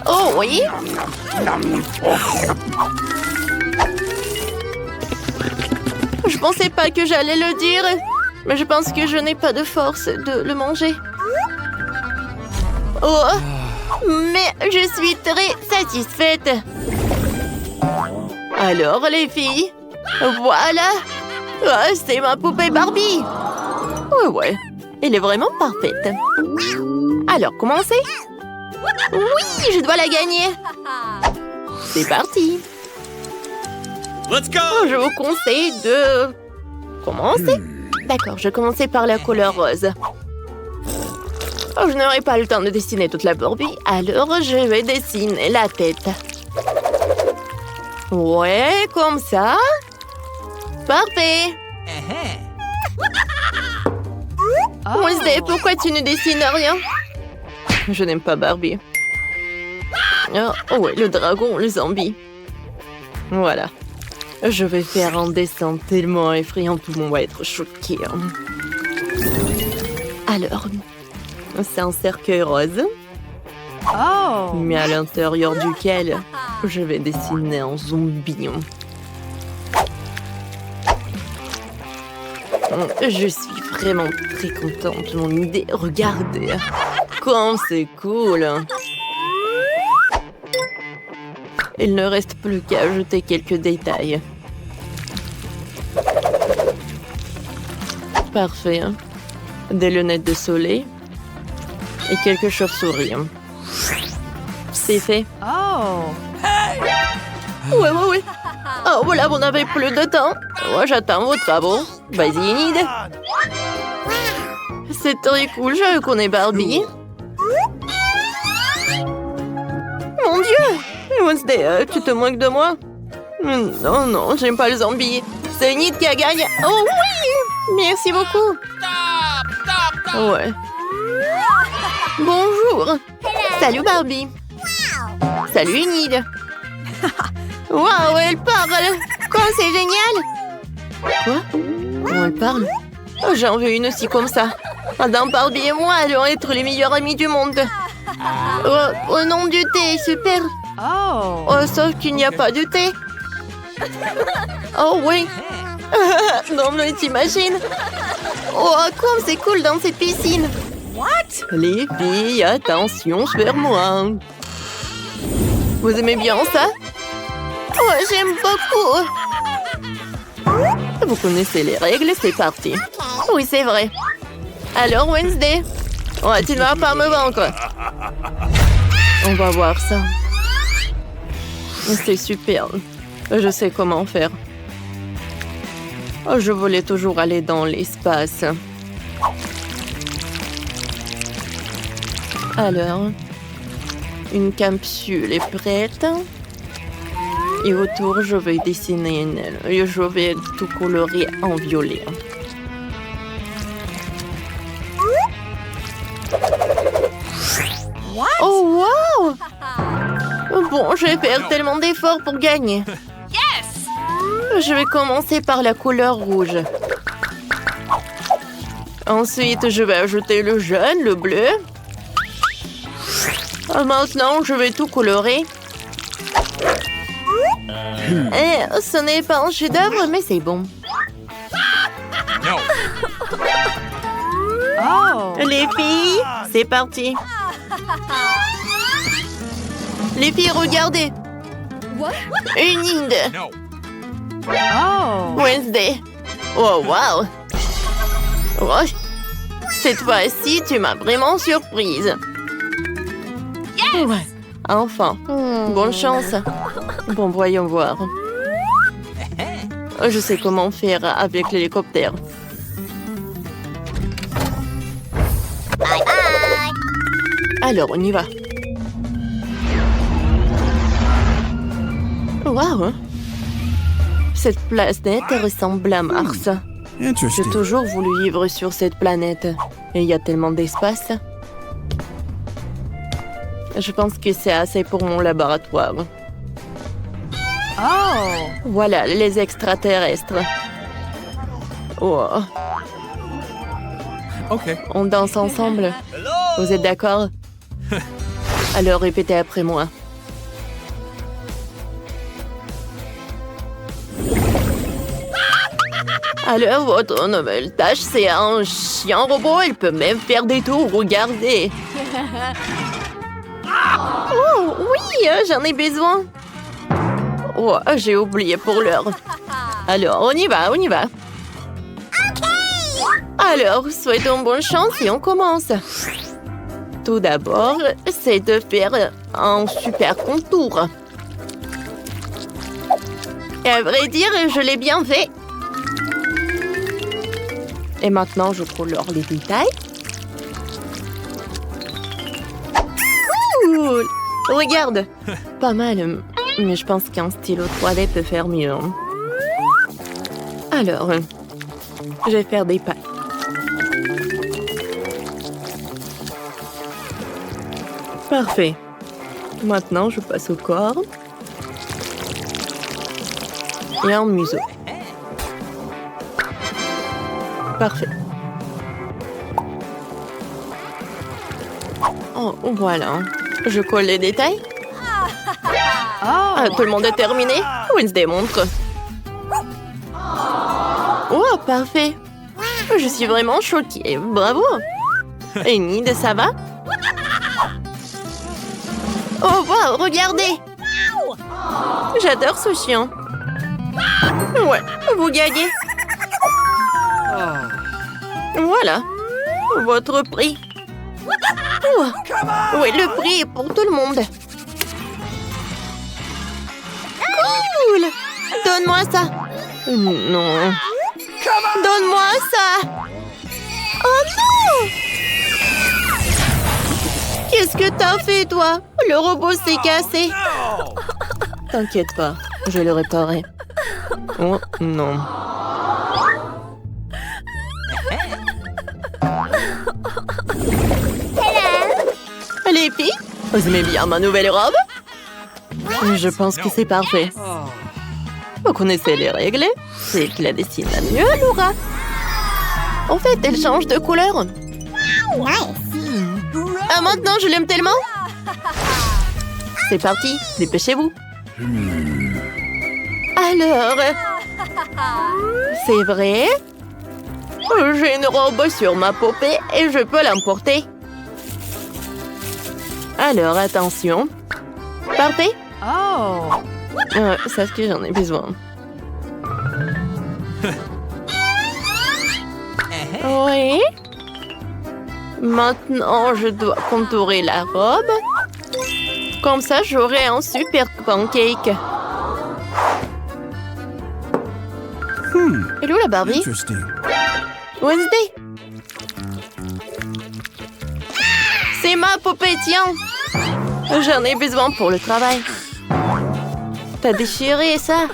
Oh oui. Je pensais pas que j'allais le dire, mais je pense que je n'ai pas de force de le manger. Oh, mais je suis très satisfaite. Alors les filles, voilà. Oh, c'est ma poupée Barbie. Ouais, elle est vraiment parfaite. Alors commencez. Oui, je dois la gagner. C'est parti. Let's go! Je vous conseille de commencer. D'accord, je vais commencer par la couleur rose. Oh, je n'aurai pas le temps de dessiner toute la Barbie, alors je vais dessiner la tête. Ouais, comme ça. Parfait. Wednesday, pourquoi tu ne dessines rien? Je n'aime pas Barbie. Oh ouais, le dragon, le zombie. Voilà. Je vais faire un dessin tellement effrayant, tout le monde va être choqué. Alors, c'est un cercueil rose. Mais à l'intérieur duquel je vais dessiner un zombie. Je suis vraiment très contente de mon idée. Regardez, comme c'est cool. Il ne reste plus qu'à ajouter quelques détails. Parfait. Des lunettes de soleil et quelques chauves-souris. C'est fait. Ouais. Oh, voilà, vous n'avez plus de temps. Moi, j'attends vos travaux. Vas-y, Enid. C'est très cool, je connais Barbie. Mon Dieu! Wednesday, tu te moques de moi? Non, j'aime pas le zombie. C'est Enid qui a gagné. Oh oui! Merci beaucoup. Ouais. Bonjour. Salut Barbie. Salut Enid. Waouh, elle parle. Quoi, c'est génial. Quoi? Comment elle parle? Oh, j'en veux une aussi comme ça. Madame Barbie et moi allons être les meilleurs amis du monde. Oh, au nom du thé, super. Oh, sauf qu'il n'y a pas de thé. Oh oui. Non, mais t'imagines? Oh, comme c'est cool dans cette piscine. What? Les filles, attention vers moi. Vous aimez bien ça? Oh, j'aime beaucoup. Vous connaissez les règles, c'est parti. Oui, c'est vrai. Alors, Wednesday? Oh, tu ne vas pas me vaincre. On va voir ça. C'est super. Je sais comment faire. Oh, je voulais toujours aller dans l'espace. Alors, une capsule est prête. Et autour, je vais dessiner une aile. Et je vais tout colorer en violet. Oh, wow! Bon, je vais faire tellement d'efforts pour gagner. Je vais commencer par la couleur rouge. Ensuite, je vais ajouter le jaune, le bleu. Maintenant, je vais tout colorer. Ce n'est pas un chef-d'œuvre, mais c'est bon. Oh. Les filles, c'est parti. Les filles, regardez. Une Inde. No. Oh. Wednesday. Oh, wow. Oh, cette fois-ci, tu m'as vraiment surprise. Ouais, enfin. Bonne chance. Bon, voyons voir. Je sais comment faire avec l'hélicoptère. Alors, on y va. Waouh! Cette planète ressemble à Mars. J'ai Interesting. toujours voulu vivre sur cette planète. Et il y a tellement d'espace. Je pense que c'est assez pour mon laboratoire. Oh. Voilà, les extraterrestres. Oh, Okay. on danse ensemble. Vous êtes d'accord? Alors répétez après moi. Alors, votre nouvelle tâche, c'est un chien robot. Il peut même faire des tours. Regardez. Oh, oui, j'en ai besoin. Oh, j'ai oublié pour l'heure. Alors, on y va, on y va. Alors, souhaitons bonne chance et on commence. Tout d'abord, c'est de faire un super contour. Et à vrai dire, je l'ai bien fait. Et maintenant, je colore les détails. Cool! Regarde! Pas mal, mais je pense qu'un stylo 3D peut faire mieux. Alors, je vais faire des pas. Parfait. Maintenant, je passe au corps. Et un museau. Parfait. Oh, voilà. Je colle les détails. Ah, tout le monde est terminé? Wednesday montre. Oh, parfait. Je suis vraiment choquée. Bravo. Et Nid, ça va? Oh, wow, regardez. J'adore ce chien. Ouais, vous gagnez. Voilà, votre prix. Oh. Oui, le prix est pour tout le monde. Cool. Donne-moi ça. Non. Donne-moi ça. Oh non. Qu'est-ce que t'as fait, toi? Le robot s'est cassé. T'inquiète pas, je le réparerai. Oh non. Les filles, vous aimez bien ma nouvelle robe? Je pense que c'est parfait. Vous connaissez les règles? C'est qui la dessine la mieux, Laura. En fait, elle change de couleur. Ah, maintenant, je l'aime tellement. C'est parti, dépêchez-vous. Alors, c'est vrai? J'ai une robe sur ma poupée et je peux l'emporter. Alors, attention. Parfait. Oh. C'est ce que j'en ai besoin. Oui. Maintenant, je dois contourer la robe. Comme ça, j'aurai un super pancake. Elle est où la Barbie? Interesting. Wednesday. C'est ma poupée, tiens. J'en ai besoin pour le travail. T'as déchiré ça?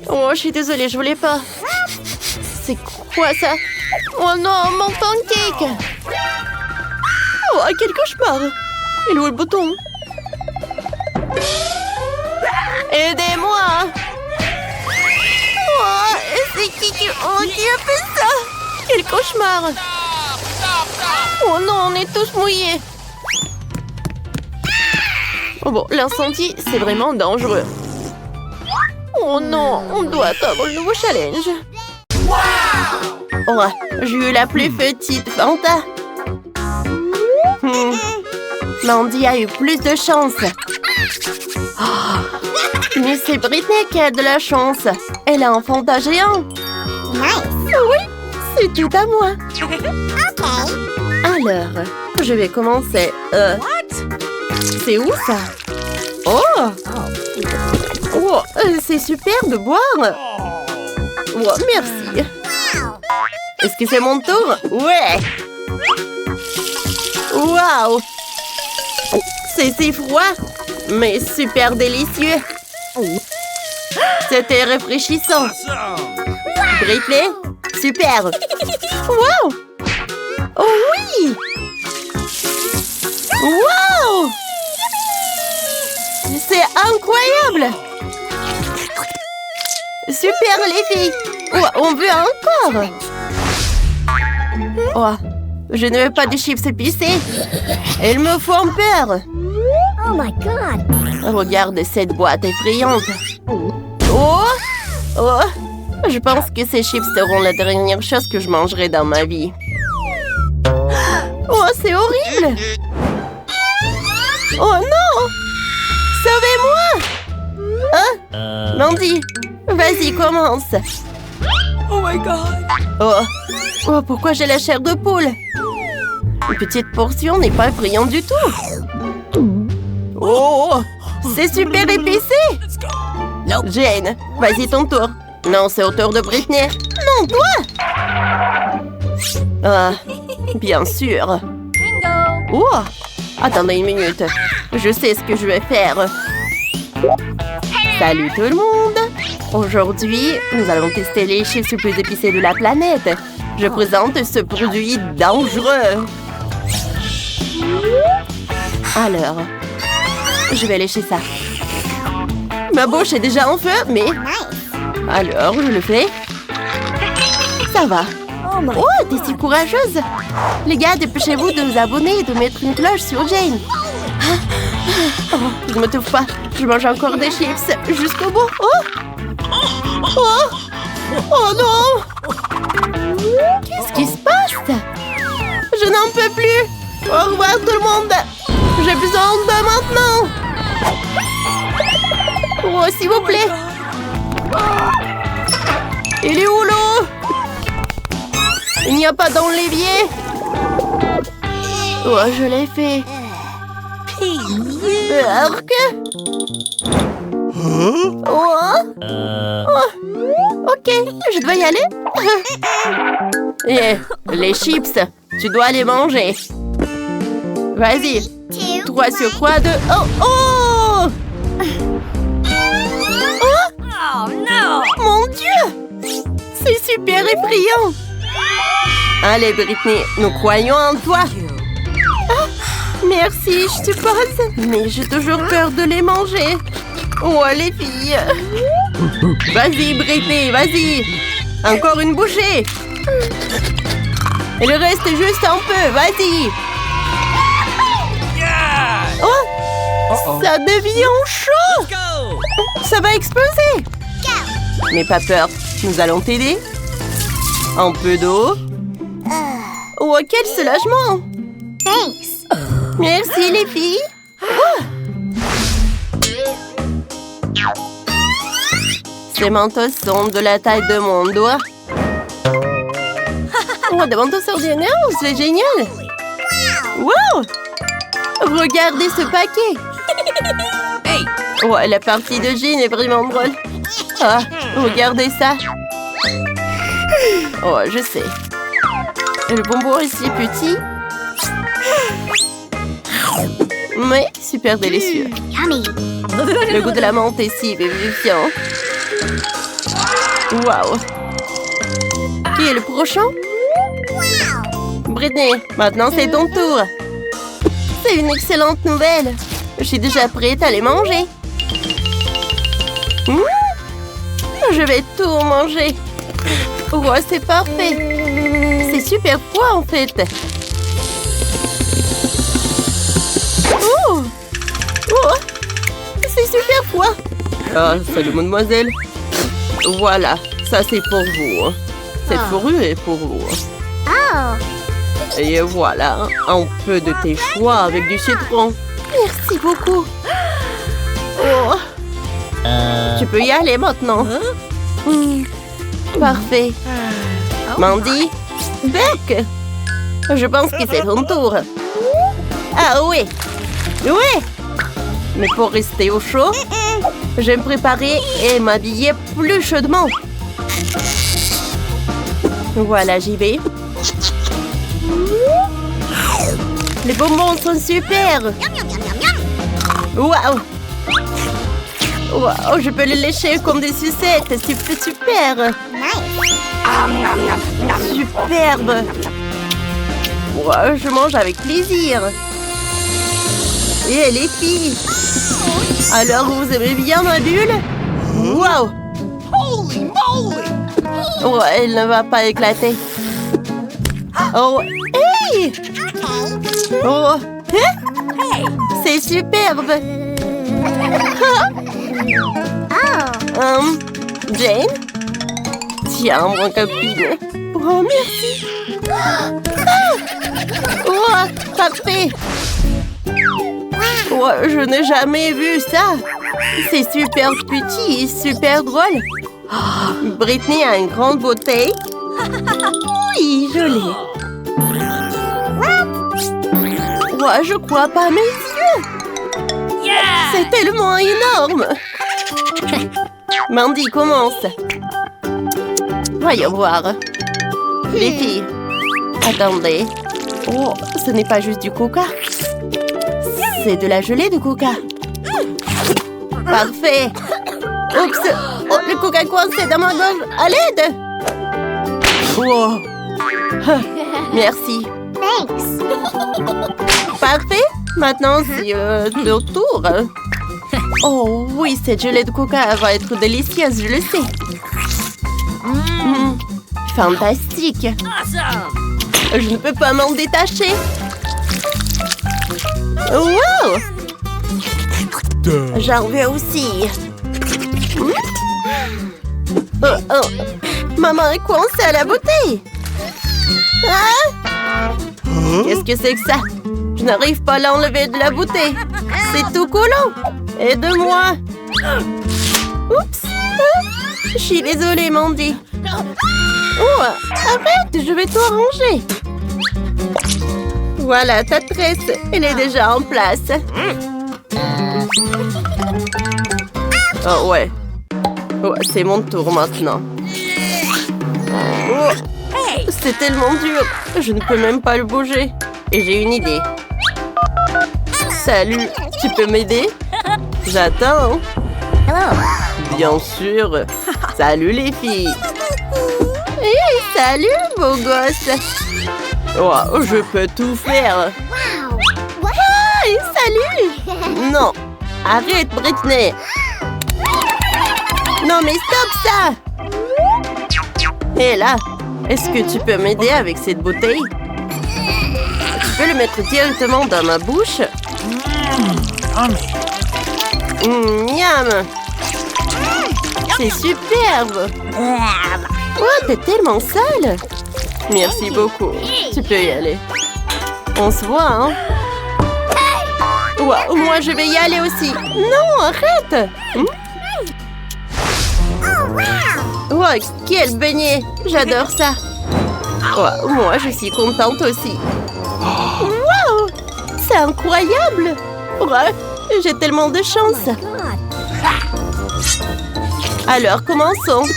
Oh, je suis désolée, je voulais pas. C'est quoi ça? Oh non, mon pancake! Oh, quel cauchemar! Il est où le bouton? Aidez-moi! Oh, c'est qui a fait ça? Quel cauchemar! Oh non, on est tous mouillés! Oh bon, l'incendie, c'est vraiment dangereux. Oh non, on doit attendre le nouveau challenge. Oh, j'ai eu la plus petite Fanta. Mandy a eu plus de chance. Oh, mais c'est Britney qui a de la chance. Elle a un Fanta géant. Oui, c'est tout à moi. Alors, je vais commencer. C'est où ça? Oh! Oh, c'est super de boire. Oh, merci. Est-ce que c'est mon tour? Ouais. Waouh! C'est si froid, mais super délicieux. C'était rafraîchissant. Britney, super. Wow! Oh oui! Wow! C'est incroyable! Super les filles! Oh, on veut encore! Oh, je ne veux pas de chips épicés. Elles me font peur. Oh my god! Regarde cette boîte effrayante. Oh! Oh! Je pense que ces chips seront la dernière chose que je mangerai dans ma vie. Oh, c'est horrible! Oh non! Sauvez-moi! Hein? Mandy, vas-y, commence. Oh my god. Oh. Oh, pourquoi j'ai la chair de poule? Une petite portion n'est pas effrayante du tout. Oh! C'est super épicé! Jane, vas-y ton tour. Non, c'est au tour de Britney. Non, toi! Ah, bien sûr. Oh! Attendez une minute. Je sais ce que je vais faire. Salut tout le monde! Aujourd'hui, nous allons tester les chips les plus épicés de la planète. Je présente ce produit dangereux. Alors, je vais lécher ça. Ma bouche est déjà en feu, mais... Alors, je le fais. Ça va. Oh, t'es si courageuse. Les gars, dépêchez-vous de vous abonner et de mettre une cloche sur Jane. Oh, je me touche pas. Je mange encore des chips jusqu'au bout. Oh! Oh! Oh non! Qu'est-ce qui se passe? Je n'en peux plus. Au revoir tout le monde. J'ai besoin de maintenant. Oh, s'il vous plaît. Il est où l'eau? Il n'y a pas dans l'évier. Oh, je l'ai fait. Arc. Oh. Ok, je dois y aller. Et les chips, tu dois les manger. Vas-y. 3 sur 3, 2. Oh, oh! Oh no! Mon Dieu! C'est super effrayant. Allez, Britney, nous croyons en toi. Ah, merci, je suppose. Mais j'ai toujours peur de les manger. Oh, les filles. Vas-y, Britney, vas-y. Encore une bouchée. Il reste juste un peu, vas-y. Oh, ça devient chaud. Ça va exploser. Mais pas peur, nous allons t'aider. Un peu d'eau. Oh, quel soulagement. Thanks! Merci, les filles. Oh. Ces mentos sont de la taille de mon doigt. Oh, des mentos ordinaires, c'est génial. Wow! Regardez ce paquet. Oh, la partie de Jean est vraiment drôle. Ah, regardez ça. Oh, je sais. Le bonbon est si petit. Mais super délicieux. Yummy! Le goût de la menthe est si vivifiant. Waouh! Qui est le prochain? Britney, maintenant c'est ton tour. C'est une excellente nouvelle. Je suis déjà prête à les manger. Je vais tout manger. Oh, c'est parfait. C'est super froid en fait. Oh! Oh! C'est super froid. Ah, salut mademoiselle. Voilà, ça c'est pour vous. Cette fourrure est pour vous. Oh. Et voilà, un peu de tes choix avec du citron. Merci beaucoup. Oh. Tu peux y aller maintenant. Parfait. Mandy, Beck. Je pense que c'est ton tour. Ah oui. Oui. Mais pour rester au chaud, je vais me préparer et m'habiller plus chaudement. Voilà, j'y vais. Les bonbons sont super. Waouh. Waouh, je peux les lécher comme des sucettes. Super. Superbe. Wow, je mange avec plaisir. Et les filles, alors vous aimez bien ma bulle? Wow. Oh, elle ne va pas éclater. Oh, hey! Oh, hein? C'est superbe. Jane? Tiens, mon copine. Oh, merci. Oh, parfait. Oh, je n'ai jamais vu ça. C'est super petit et super drôle. Oh, Britney a une grande bouteille. Oui, joli. Ouais, je crois pas mes yeux. C'est tellement énorme. Mandy, commence. Voyons voir. Les filles, attendez. Oh, ce n'est pas juste du coca. C'est de la gelée de coca. Parfait. Oups. Oh, le coca coincé dans ma gorge. À l'aide. Wow. Merci. Thanks. Parfait. Maintenant, c'est leur tour. Oh oui, cette gelée de coca va être délicieuse, je le sais. Fantastique. Je ne peux pas m'en détacher. Wow! J'en veux aussi. Maman est coincée à la bouteille. Ah? Qu'est-ce que c'est que ça? Je n'arrive pas à l'enlever de la bouteille. C'est tout collant. Aide-moi. Oups. Je suis désolée, Mandy. Oh, arrête, je vais tout arranger. Voilà, ta tresse, elle est déjà en place. Oh, ouais. Oh, c'est mon tour maintenant. Oh, c'est tellement dur. Je ne peux même pas le bouger. Et j'ai une idée. Salut, tu peux m'aider? J'attends. Hello. Bien sûr. Salut les filles. Hey, salut, beau gosse. Oh, je peux tout faire. Wow. Hey, salut. Non, arrête, Britney. Non, mais stop ça. Et là, est-ce que tu peux m'aider avec cette bouteille? Tu peux le mettre directement dans ma bouche? Miam. C'est superbe. Oh, t'es tellement sale. Merci beaucoup. Tu peux y aller. On se voit, hein? Wow, moi, je vais y aller aussi. Non, arrête. Wow, quel beignet. J'adore ça. Wow, moi, je suis contente aussi. Wow, c'est incroyable. Ouais, j'ai tellement de chance. Alors, commençons.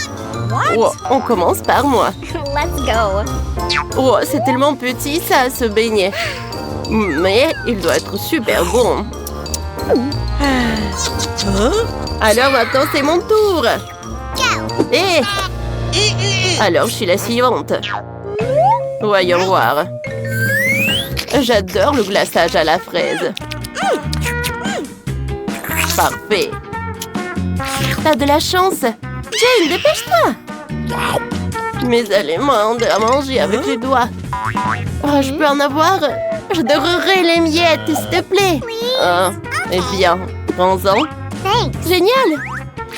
Oh, on commence par moi. Let's go. Oh, c'est tellement petit, ça, ce beignet. Mais il doit être super bon. Alors, maintenant, c'est mon tour. Et alors, je suis la suivante. Voyons voir. J'adore le glaçage à la fraise. Parfait. T'as de la chance. Jane, dépêche-toi. Mes aliments à manger avec les doigts. Oh, je peux en avoir. J'adorerais les miettes, s'il te plaît. Eh bien, prends-en. Thanks. Génial.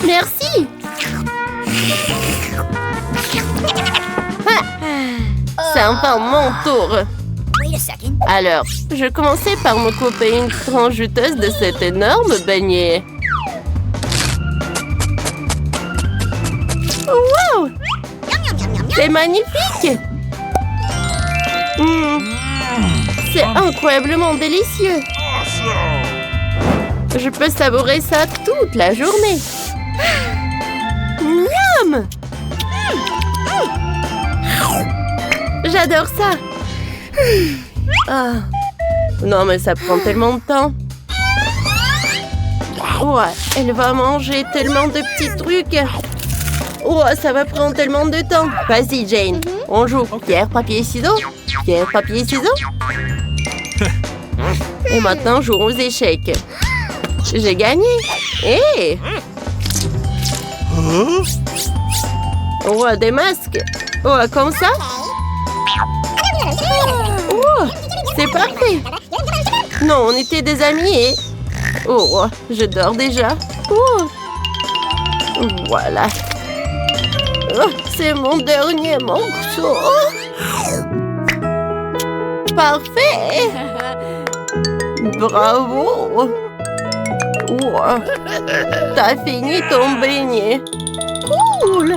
Merci. c'est enfin mon tour. Wait a second. Alors, je commençais par me couper une tranche juteuse de cet énorme beignet. Wow! C'est magnifique! C'est incroyablement délicieux! Je peux savourer ça toute la journée! Miam! J'adore ça! Ah. Non mais ça prend tellement de temps! Ouais, elle va manger tellement de petits trucs! Oh, ça va prendre tellement de temps. Vas-y, Jane. On joue. Pierre, papier, ciseaux. Pierre, papier, ciseaux. Et maintenant, jouons aux échecs. J'ai gagné. Hé! Oh, des masques. Oh, comme ça. Oh, c'est parfait. Non, on était des amis et... Oh, je dors déjà. Oh. Voilà. Oh, c'est mon dernier morceau. Parfait. Bravo. Oh, t'as fini ton beignet. Cool.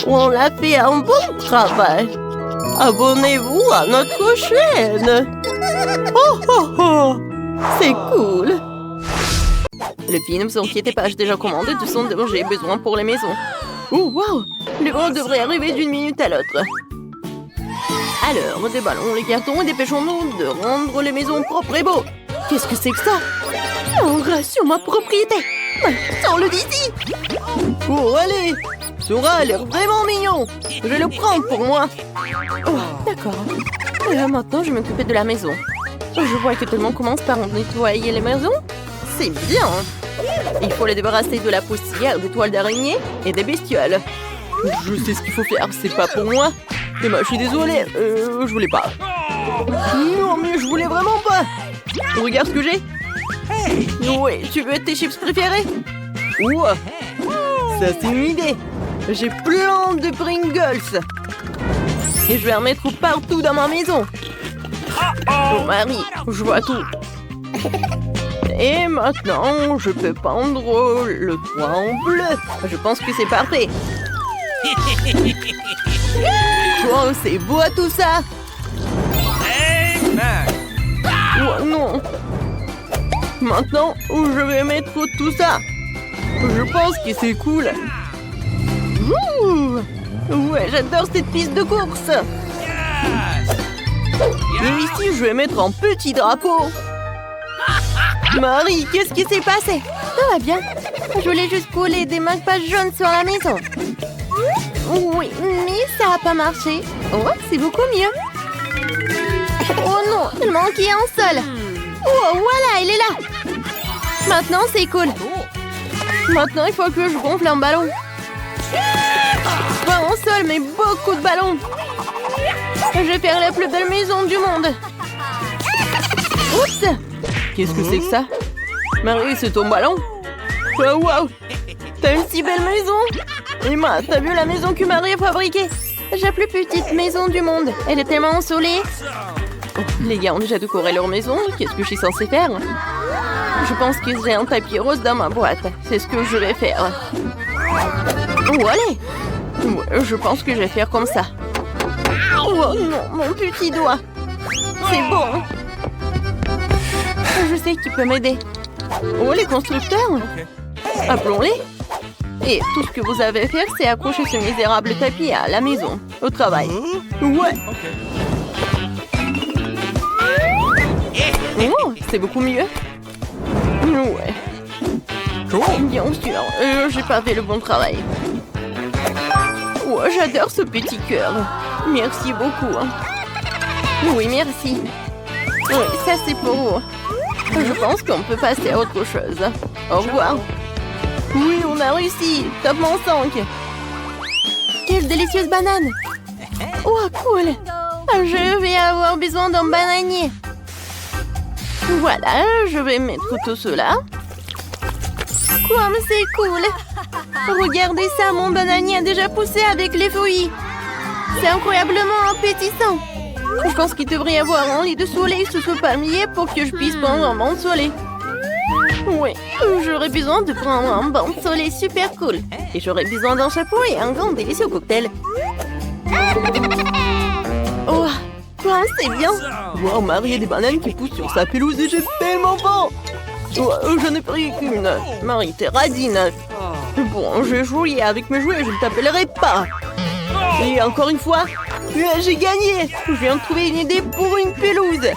On l'a fait un bon travail. Abonnez-vous à notre chaîne. Oh, oh, oh. C'est cool. Le film, ne vous inquiétez pas, j'ai déjà commandé tout ce dont j'ai besoin pour les maisons. Oh, wow! Le vent devrait arriver d'une minute à l'autre. Alors, déballons les cartons et dépêchons-nous de rendre les maisons propres et beaux. Qu'est-ce que c'est que ça? On rassure ma propriété. Sors-le d'ici. Oh, allez! Sora a l'air vraiment mignon. Je vais le prendre pour moi. Oh, d'accord. Maintenant, je vais m'occuper de la maison. Je vois que tout le monde commence par nettoyer les maisons. C'est bien. Il faut les débarrasser de la poussière, des toiles d'araignée et des bestioles. Je sais ce qu'il faut faire, c'est pas pour moi. Mais moi, je suis désolée, je voulais pas. Non, mais je voulais vraiment pas. Regarde ce que j'ai. Ouais, tu veux tes chips préférés? Ouah, ça c'est une idée. J'ai plein de Pringles. Et je vais en mettre partout dans ma maison. Oh Marie, je vois tout. Et maintenant, je peux peindre le toit en bleu. Je pense que c'est parfait. Oh, c'est beau tout ça. Oh non. Maintenant, je vais mettre tout ça. Je pense que c'est cool. Ouh. Ouais, j'adore cette piste de course. Et ici, je vais mettre un petit drapeau. Marie, qu'est-ce qui s'est passé? Tout va bien. Je voulais juste coller des marque-pages jaunes sur la maison. Oui, mais ça n'a pas marché. Oh, c'est beaucoup mieux. Oh non, il manquait un seul. Oh, voilà, il est là. Maintenant, c'est cool. Maintenant, il faut que je gonfle un ballon. Pas un seul, mais beaucoup de ballons. Je vais faire la plus belle maison du monde. Oups! Qu'est-ce que c'est que ça? Marie, c'est ton ballon? Oh, wow! T'as une si belle maison! Emma, t'as vu la maison que Marie a fabriquée? J'ai la plus petite maison du monde. Elle est tellement ensoleillée. Oh, les gars ont déjà décoré leur maison. Qu'est-ce que je suis censée faire? Je pense que j'ai un tapis rose dans ma boîte. C'est ce que je vais faire. Oh, allez! Ouais, je pense que je vais faire comme ça. Oh non, mon petit doigt. C'est bon. Je sais qui peut m'aider. Oh, les constructeurs. Appelons-les. Et tout ce que vous avez à faire, c'est accrocher ce misérable tapis à la maison, au travail. Ouais. Oh, c'est beaucoup mieux. Ouais. Bien sûr, j'ai pas fait le bon travail. Oh, j'adore ce petit cœur. Merci beaucoup. Oui, merci. Oui, ça c'est pour vous. Je pense qu'on peut passer à autre chose. Au revoir. Oui, on a réussi. Top mon 5. Quelle délicieuse banane. Oh, cool. Je vais avoir besoin d'un bananier. Voilà, je vais mettre tout cela. Comme c'est cool. Regardez ça, mon bananier a déjà poussé avec les feuilles. C'est incroyablement appétissant. Je pense qu'il devrait y avoir un lit de soleil sous ce palmier pour que je puisse prendre un bain de soleil. Oui, j'aurais besoin de prendre un bain de soleil super cool. Et j'aurais besoin d'un chapeau et un grand délicieux cocktail. Oh, quoi, c'est bien. Wow, Marie a des bananes qui poussent sur sa pelouse et j'ai tellement faim. Oh, je n'ai pris qu'une. Marie, t'es radine. Bon, je jouais avec mes jouets, je ne t'appellerai pas. Et encore une fois, j'ai gagné. Je viens de trouver une idée pour une pelouse.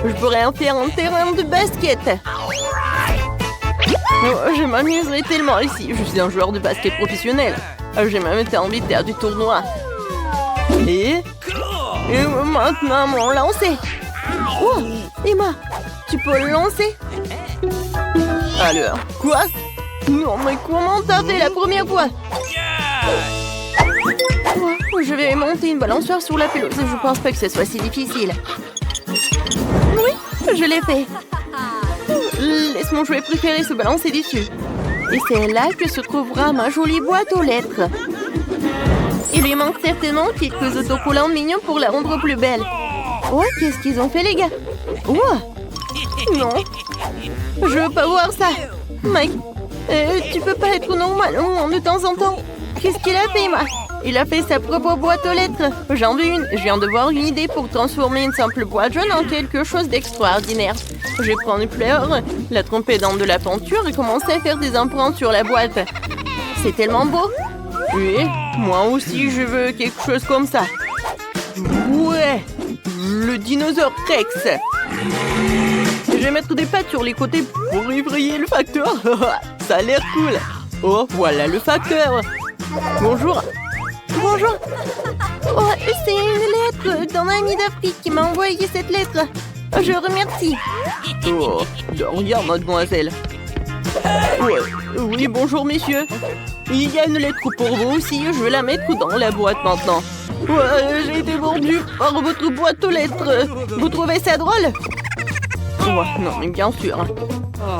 Je pourrais en faire un terrain de basket. Oh, je m'amuserai tellement ici. Je suis un joueur de basket professionnel. J'ai même été invité à du tournoi. Et maintenant, mon lancer. Oh, Emma, tu peux le lancer? Alors, quoi? Non, mais comment t'as fait la première fois? Oh, je vais monter une balançoire sur la pelouse. Je pense pas que ce soit si difficile. Oui, je l'ai fait. Laisse mon jouet préféré se balancer dessus. Et c'est là que se trouvera ma jolie boîte aux lettres. Il lui manque certainement quelques autocollants mignons pour la rendre plus belle. Oh, qu'est-ce qu'ils ont fait, les gars? Oh, non. Je veux pas voir ça. Mike, tu peux pas être normal de temps en temps. Qu'est-ce qu'il a fait, Emma? Il a fait sa propre boîte aux lettres. J'en veux une. Je viens de voir une idée pour transformer une simple boîte jaune en quelque chose d'extraordinaire. Je vais prendre une fleur, la tremper dans de la peinture et commencer à faire des empreintes sur la boîte. C'est tellement beau. Oui, moi aussi je veux quelque chose comme ça. Ouais, le dinosaure Rex. Je vais mettre des pattes sur les côtés pour effrayer le facteur. Ça a l'air cool. Oh, voilà le facteur. Bonjour. Bonjour. Oh, c'est une lettre d'un ami d'Afrique qui m'a envoyé cette lettre. Je remercie. Oh, de rien, mademoiselle. Ouais. Oui, bonjour, messieurs. Il y a une lettre pour vous aussi. Je vais la mettre dans la boîte maintenant. Ouais, j'ai été mordu par votre boîte aux lettres. Vous trouvez ça drôle? Oh, non, mais bien sûr.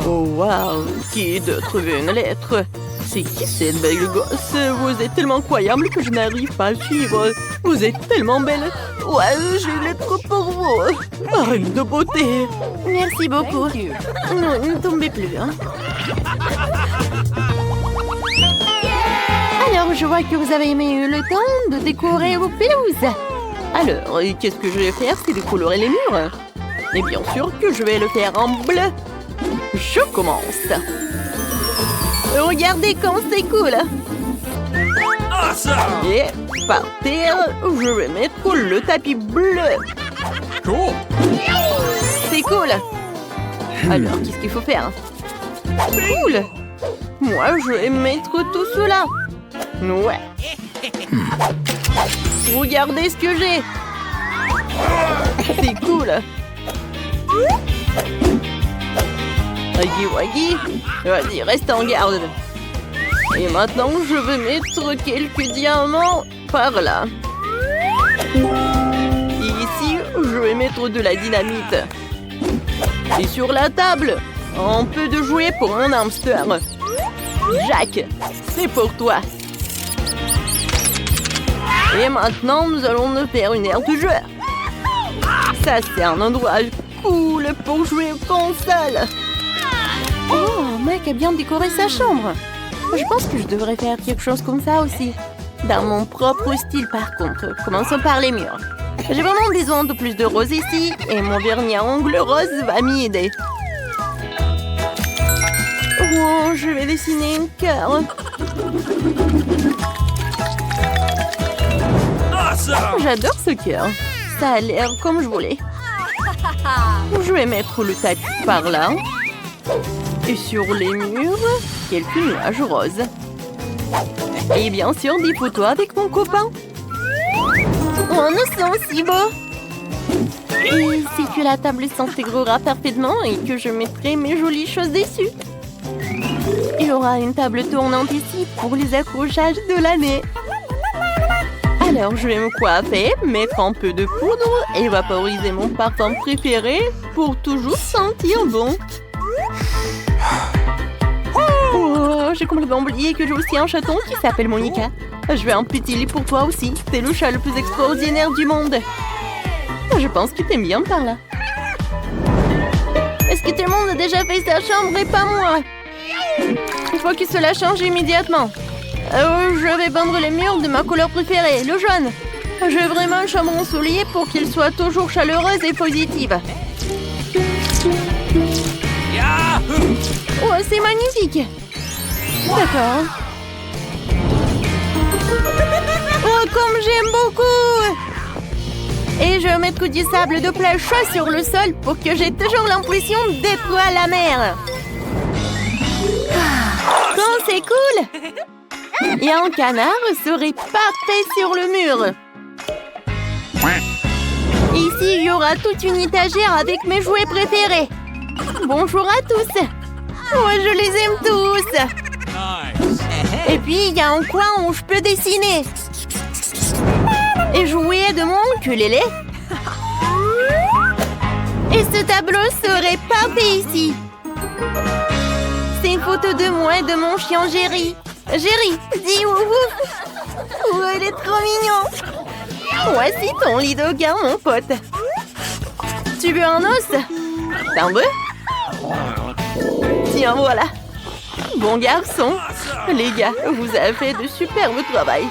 Oh, waouh. Qui d'autre veut une lettre? C'est qui cette belle gosse? Vous êtes tellement incroyable que je n'arrive pas à suivre. Vous êtes tellement belle. Ouais, j'ai une lettre pour vous. Reine de beauté. Merci beaucoup. Non, ne tombez plus. Hein. Alors, je vois que vous avez eu le temps de décorer vos pelouses. Alors, qu'est-ce que je vais faire? C'est décolorer les murs. Et bien sûr que je vais le faire en bleu. Je commence. Regardez comme c'est cool. Et par terre, je vais mettre le tapis bleu. Cool. C'est cool. Alors, qu'est-ce qu'il faut faire? Cool. Moi, je vais mettre tout cela. Ouais. Regardez ce que j'ai. C'est cool. Waggy Waggy, vas-y, reste en garde. Et maintenant, je vais mettre quelques diamants par là. Et ici, je vais mettre de la dynamite. Et sur la table, un peu de jouets pour mon hamster. Jack, c'est pour toi. Et maintenant, nous allons nous faire une aire de jeu. Ça, c'est un endroit cool pour jouer aux consoles. Oh, Mike a bien décoré sa chambre. Je pense que je devrais faire quelque chose comme ça aussi. Dans mon propre style, par contre. Commençons par les murs. J'ai vraiment besoin de plus de rose ici. Et mon vernis à ongles rose va m'y aider. Oh, je vais dessiner un cœur. J'adore ce cœur. Ça a l'air comme je voulais. Je vais mettre le tapis par là. Et sur les murs, quelques nuages roses. Et bien sûr, des photos avec mon copain. Oh, nous sommes si beaux. Et si que la table s'intégrera parfaitement et que je mettrai mes jolies choses dessus. Il y aura une table tournante ici pour les accrochages de l'année. Alors, je vais me coiffer, mettre un peu de poudre et vaporiser mon parfum préféré pour toujours sentir bon. Oh, j'ai complètement oublié que j'ai aussi un chaton qui s'appelle Monica. Je veux un petit lit pour toi aussi. C'est le chat le plus extraordinaire du monde. Je pense que t'aimes bien par là. Est-ce que tout le monde a déjà fait sa chambre et pas moi? Il faut que cela change immédiatement. Je vais peindre les murs de ma couleur préférée, le jaune. Je veux vraiment une chambre ensoleillée pour qu'elle soit toujours chaleureuse et positive. Oh, c'est magnifique. D'accord. Oh, comme j'aime beaucoup. Et je vais mettre du sable de plage chaud sur le sol pour que j'ai toujours l'impression d'être à la mer. Oh, c'est cool. Et un canard serait parfait sur le mur. Ici, il y aura toute une étagère avec mes jouets préférés. Bonjour à tous. Oh, je les aime tous. Et puis, il y a un coin où je peux dessiner. Et jouer de mon ukulélé. Et ce tableau serait parfait ici. C'est une photo de moi et de mon chien Jerry. Jerry, dis ouf. Oh, il est trop mignon. Voici ton lit de gars, mon pote. Tu veux un os? T'en veux? Tiens, voilà. Bon garçon. Les gars, vous avez fait de superbe travail.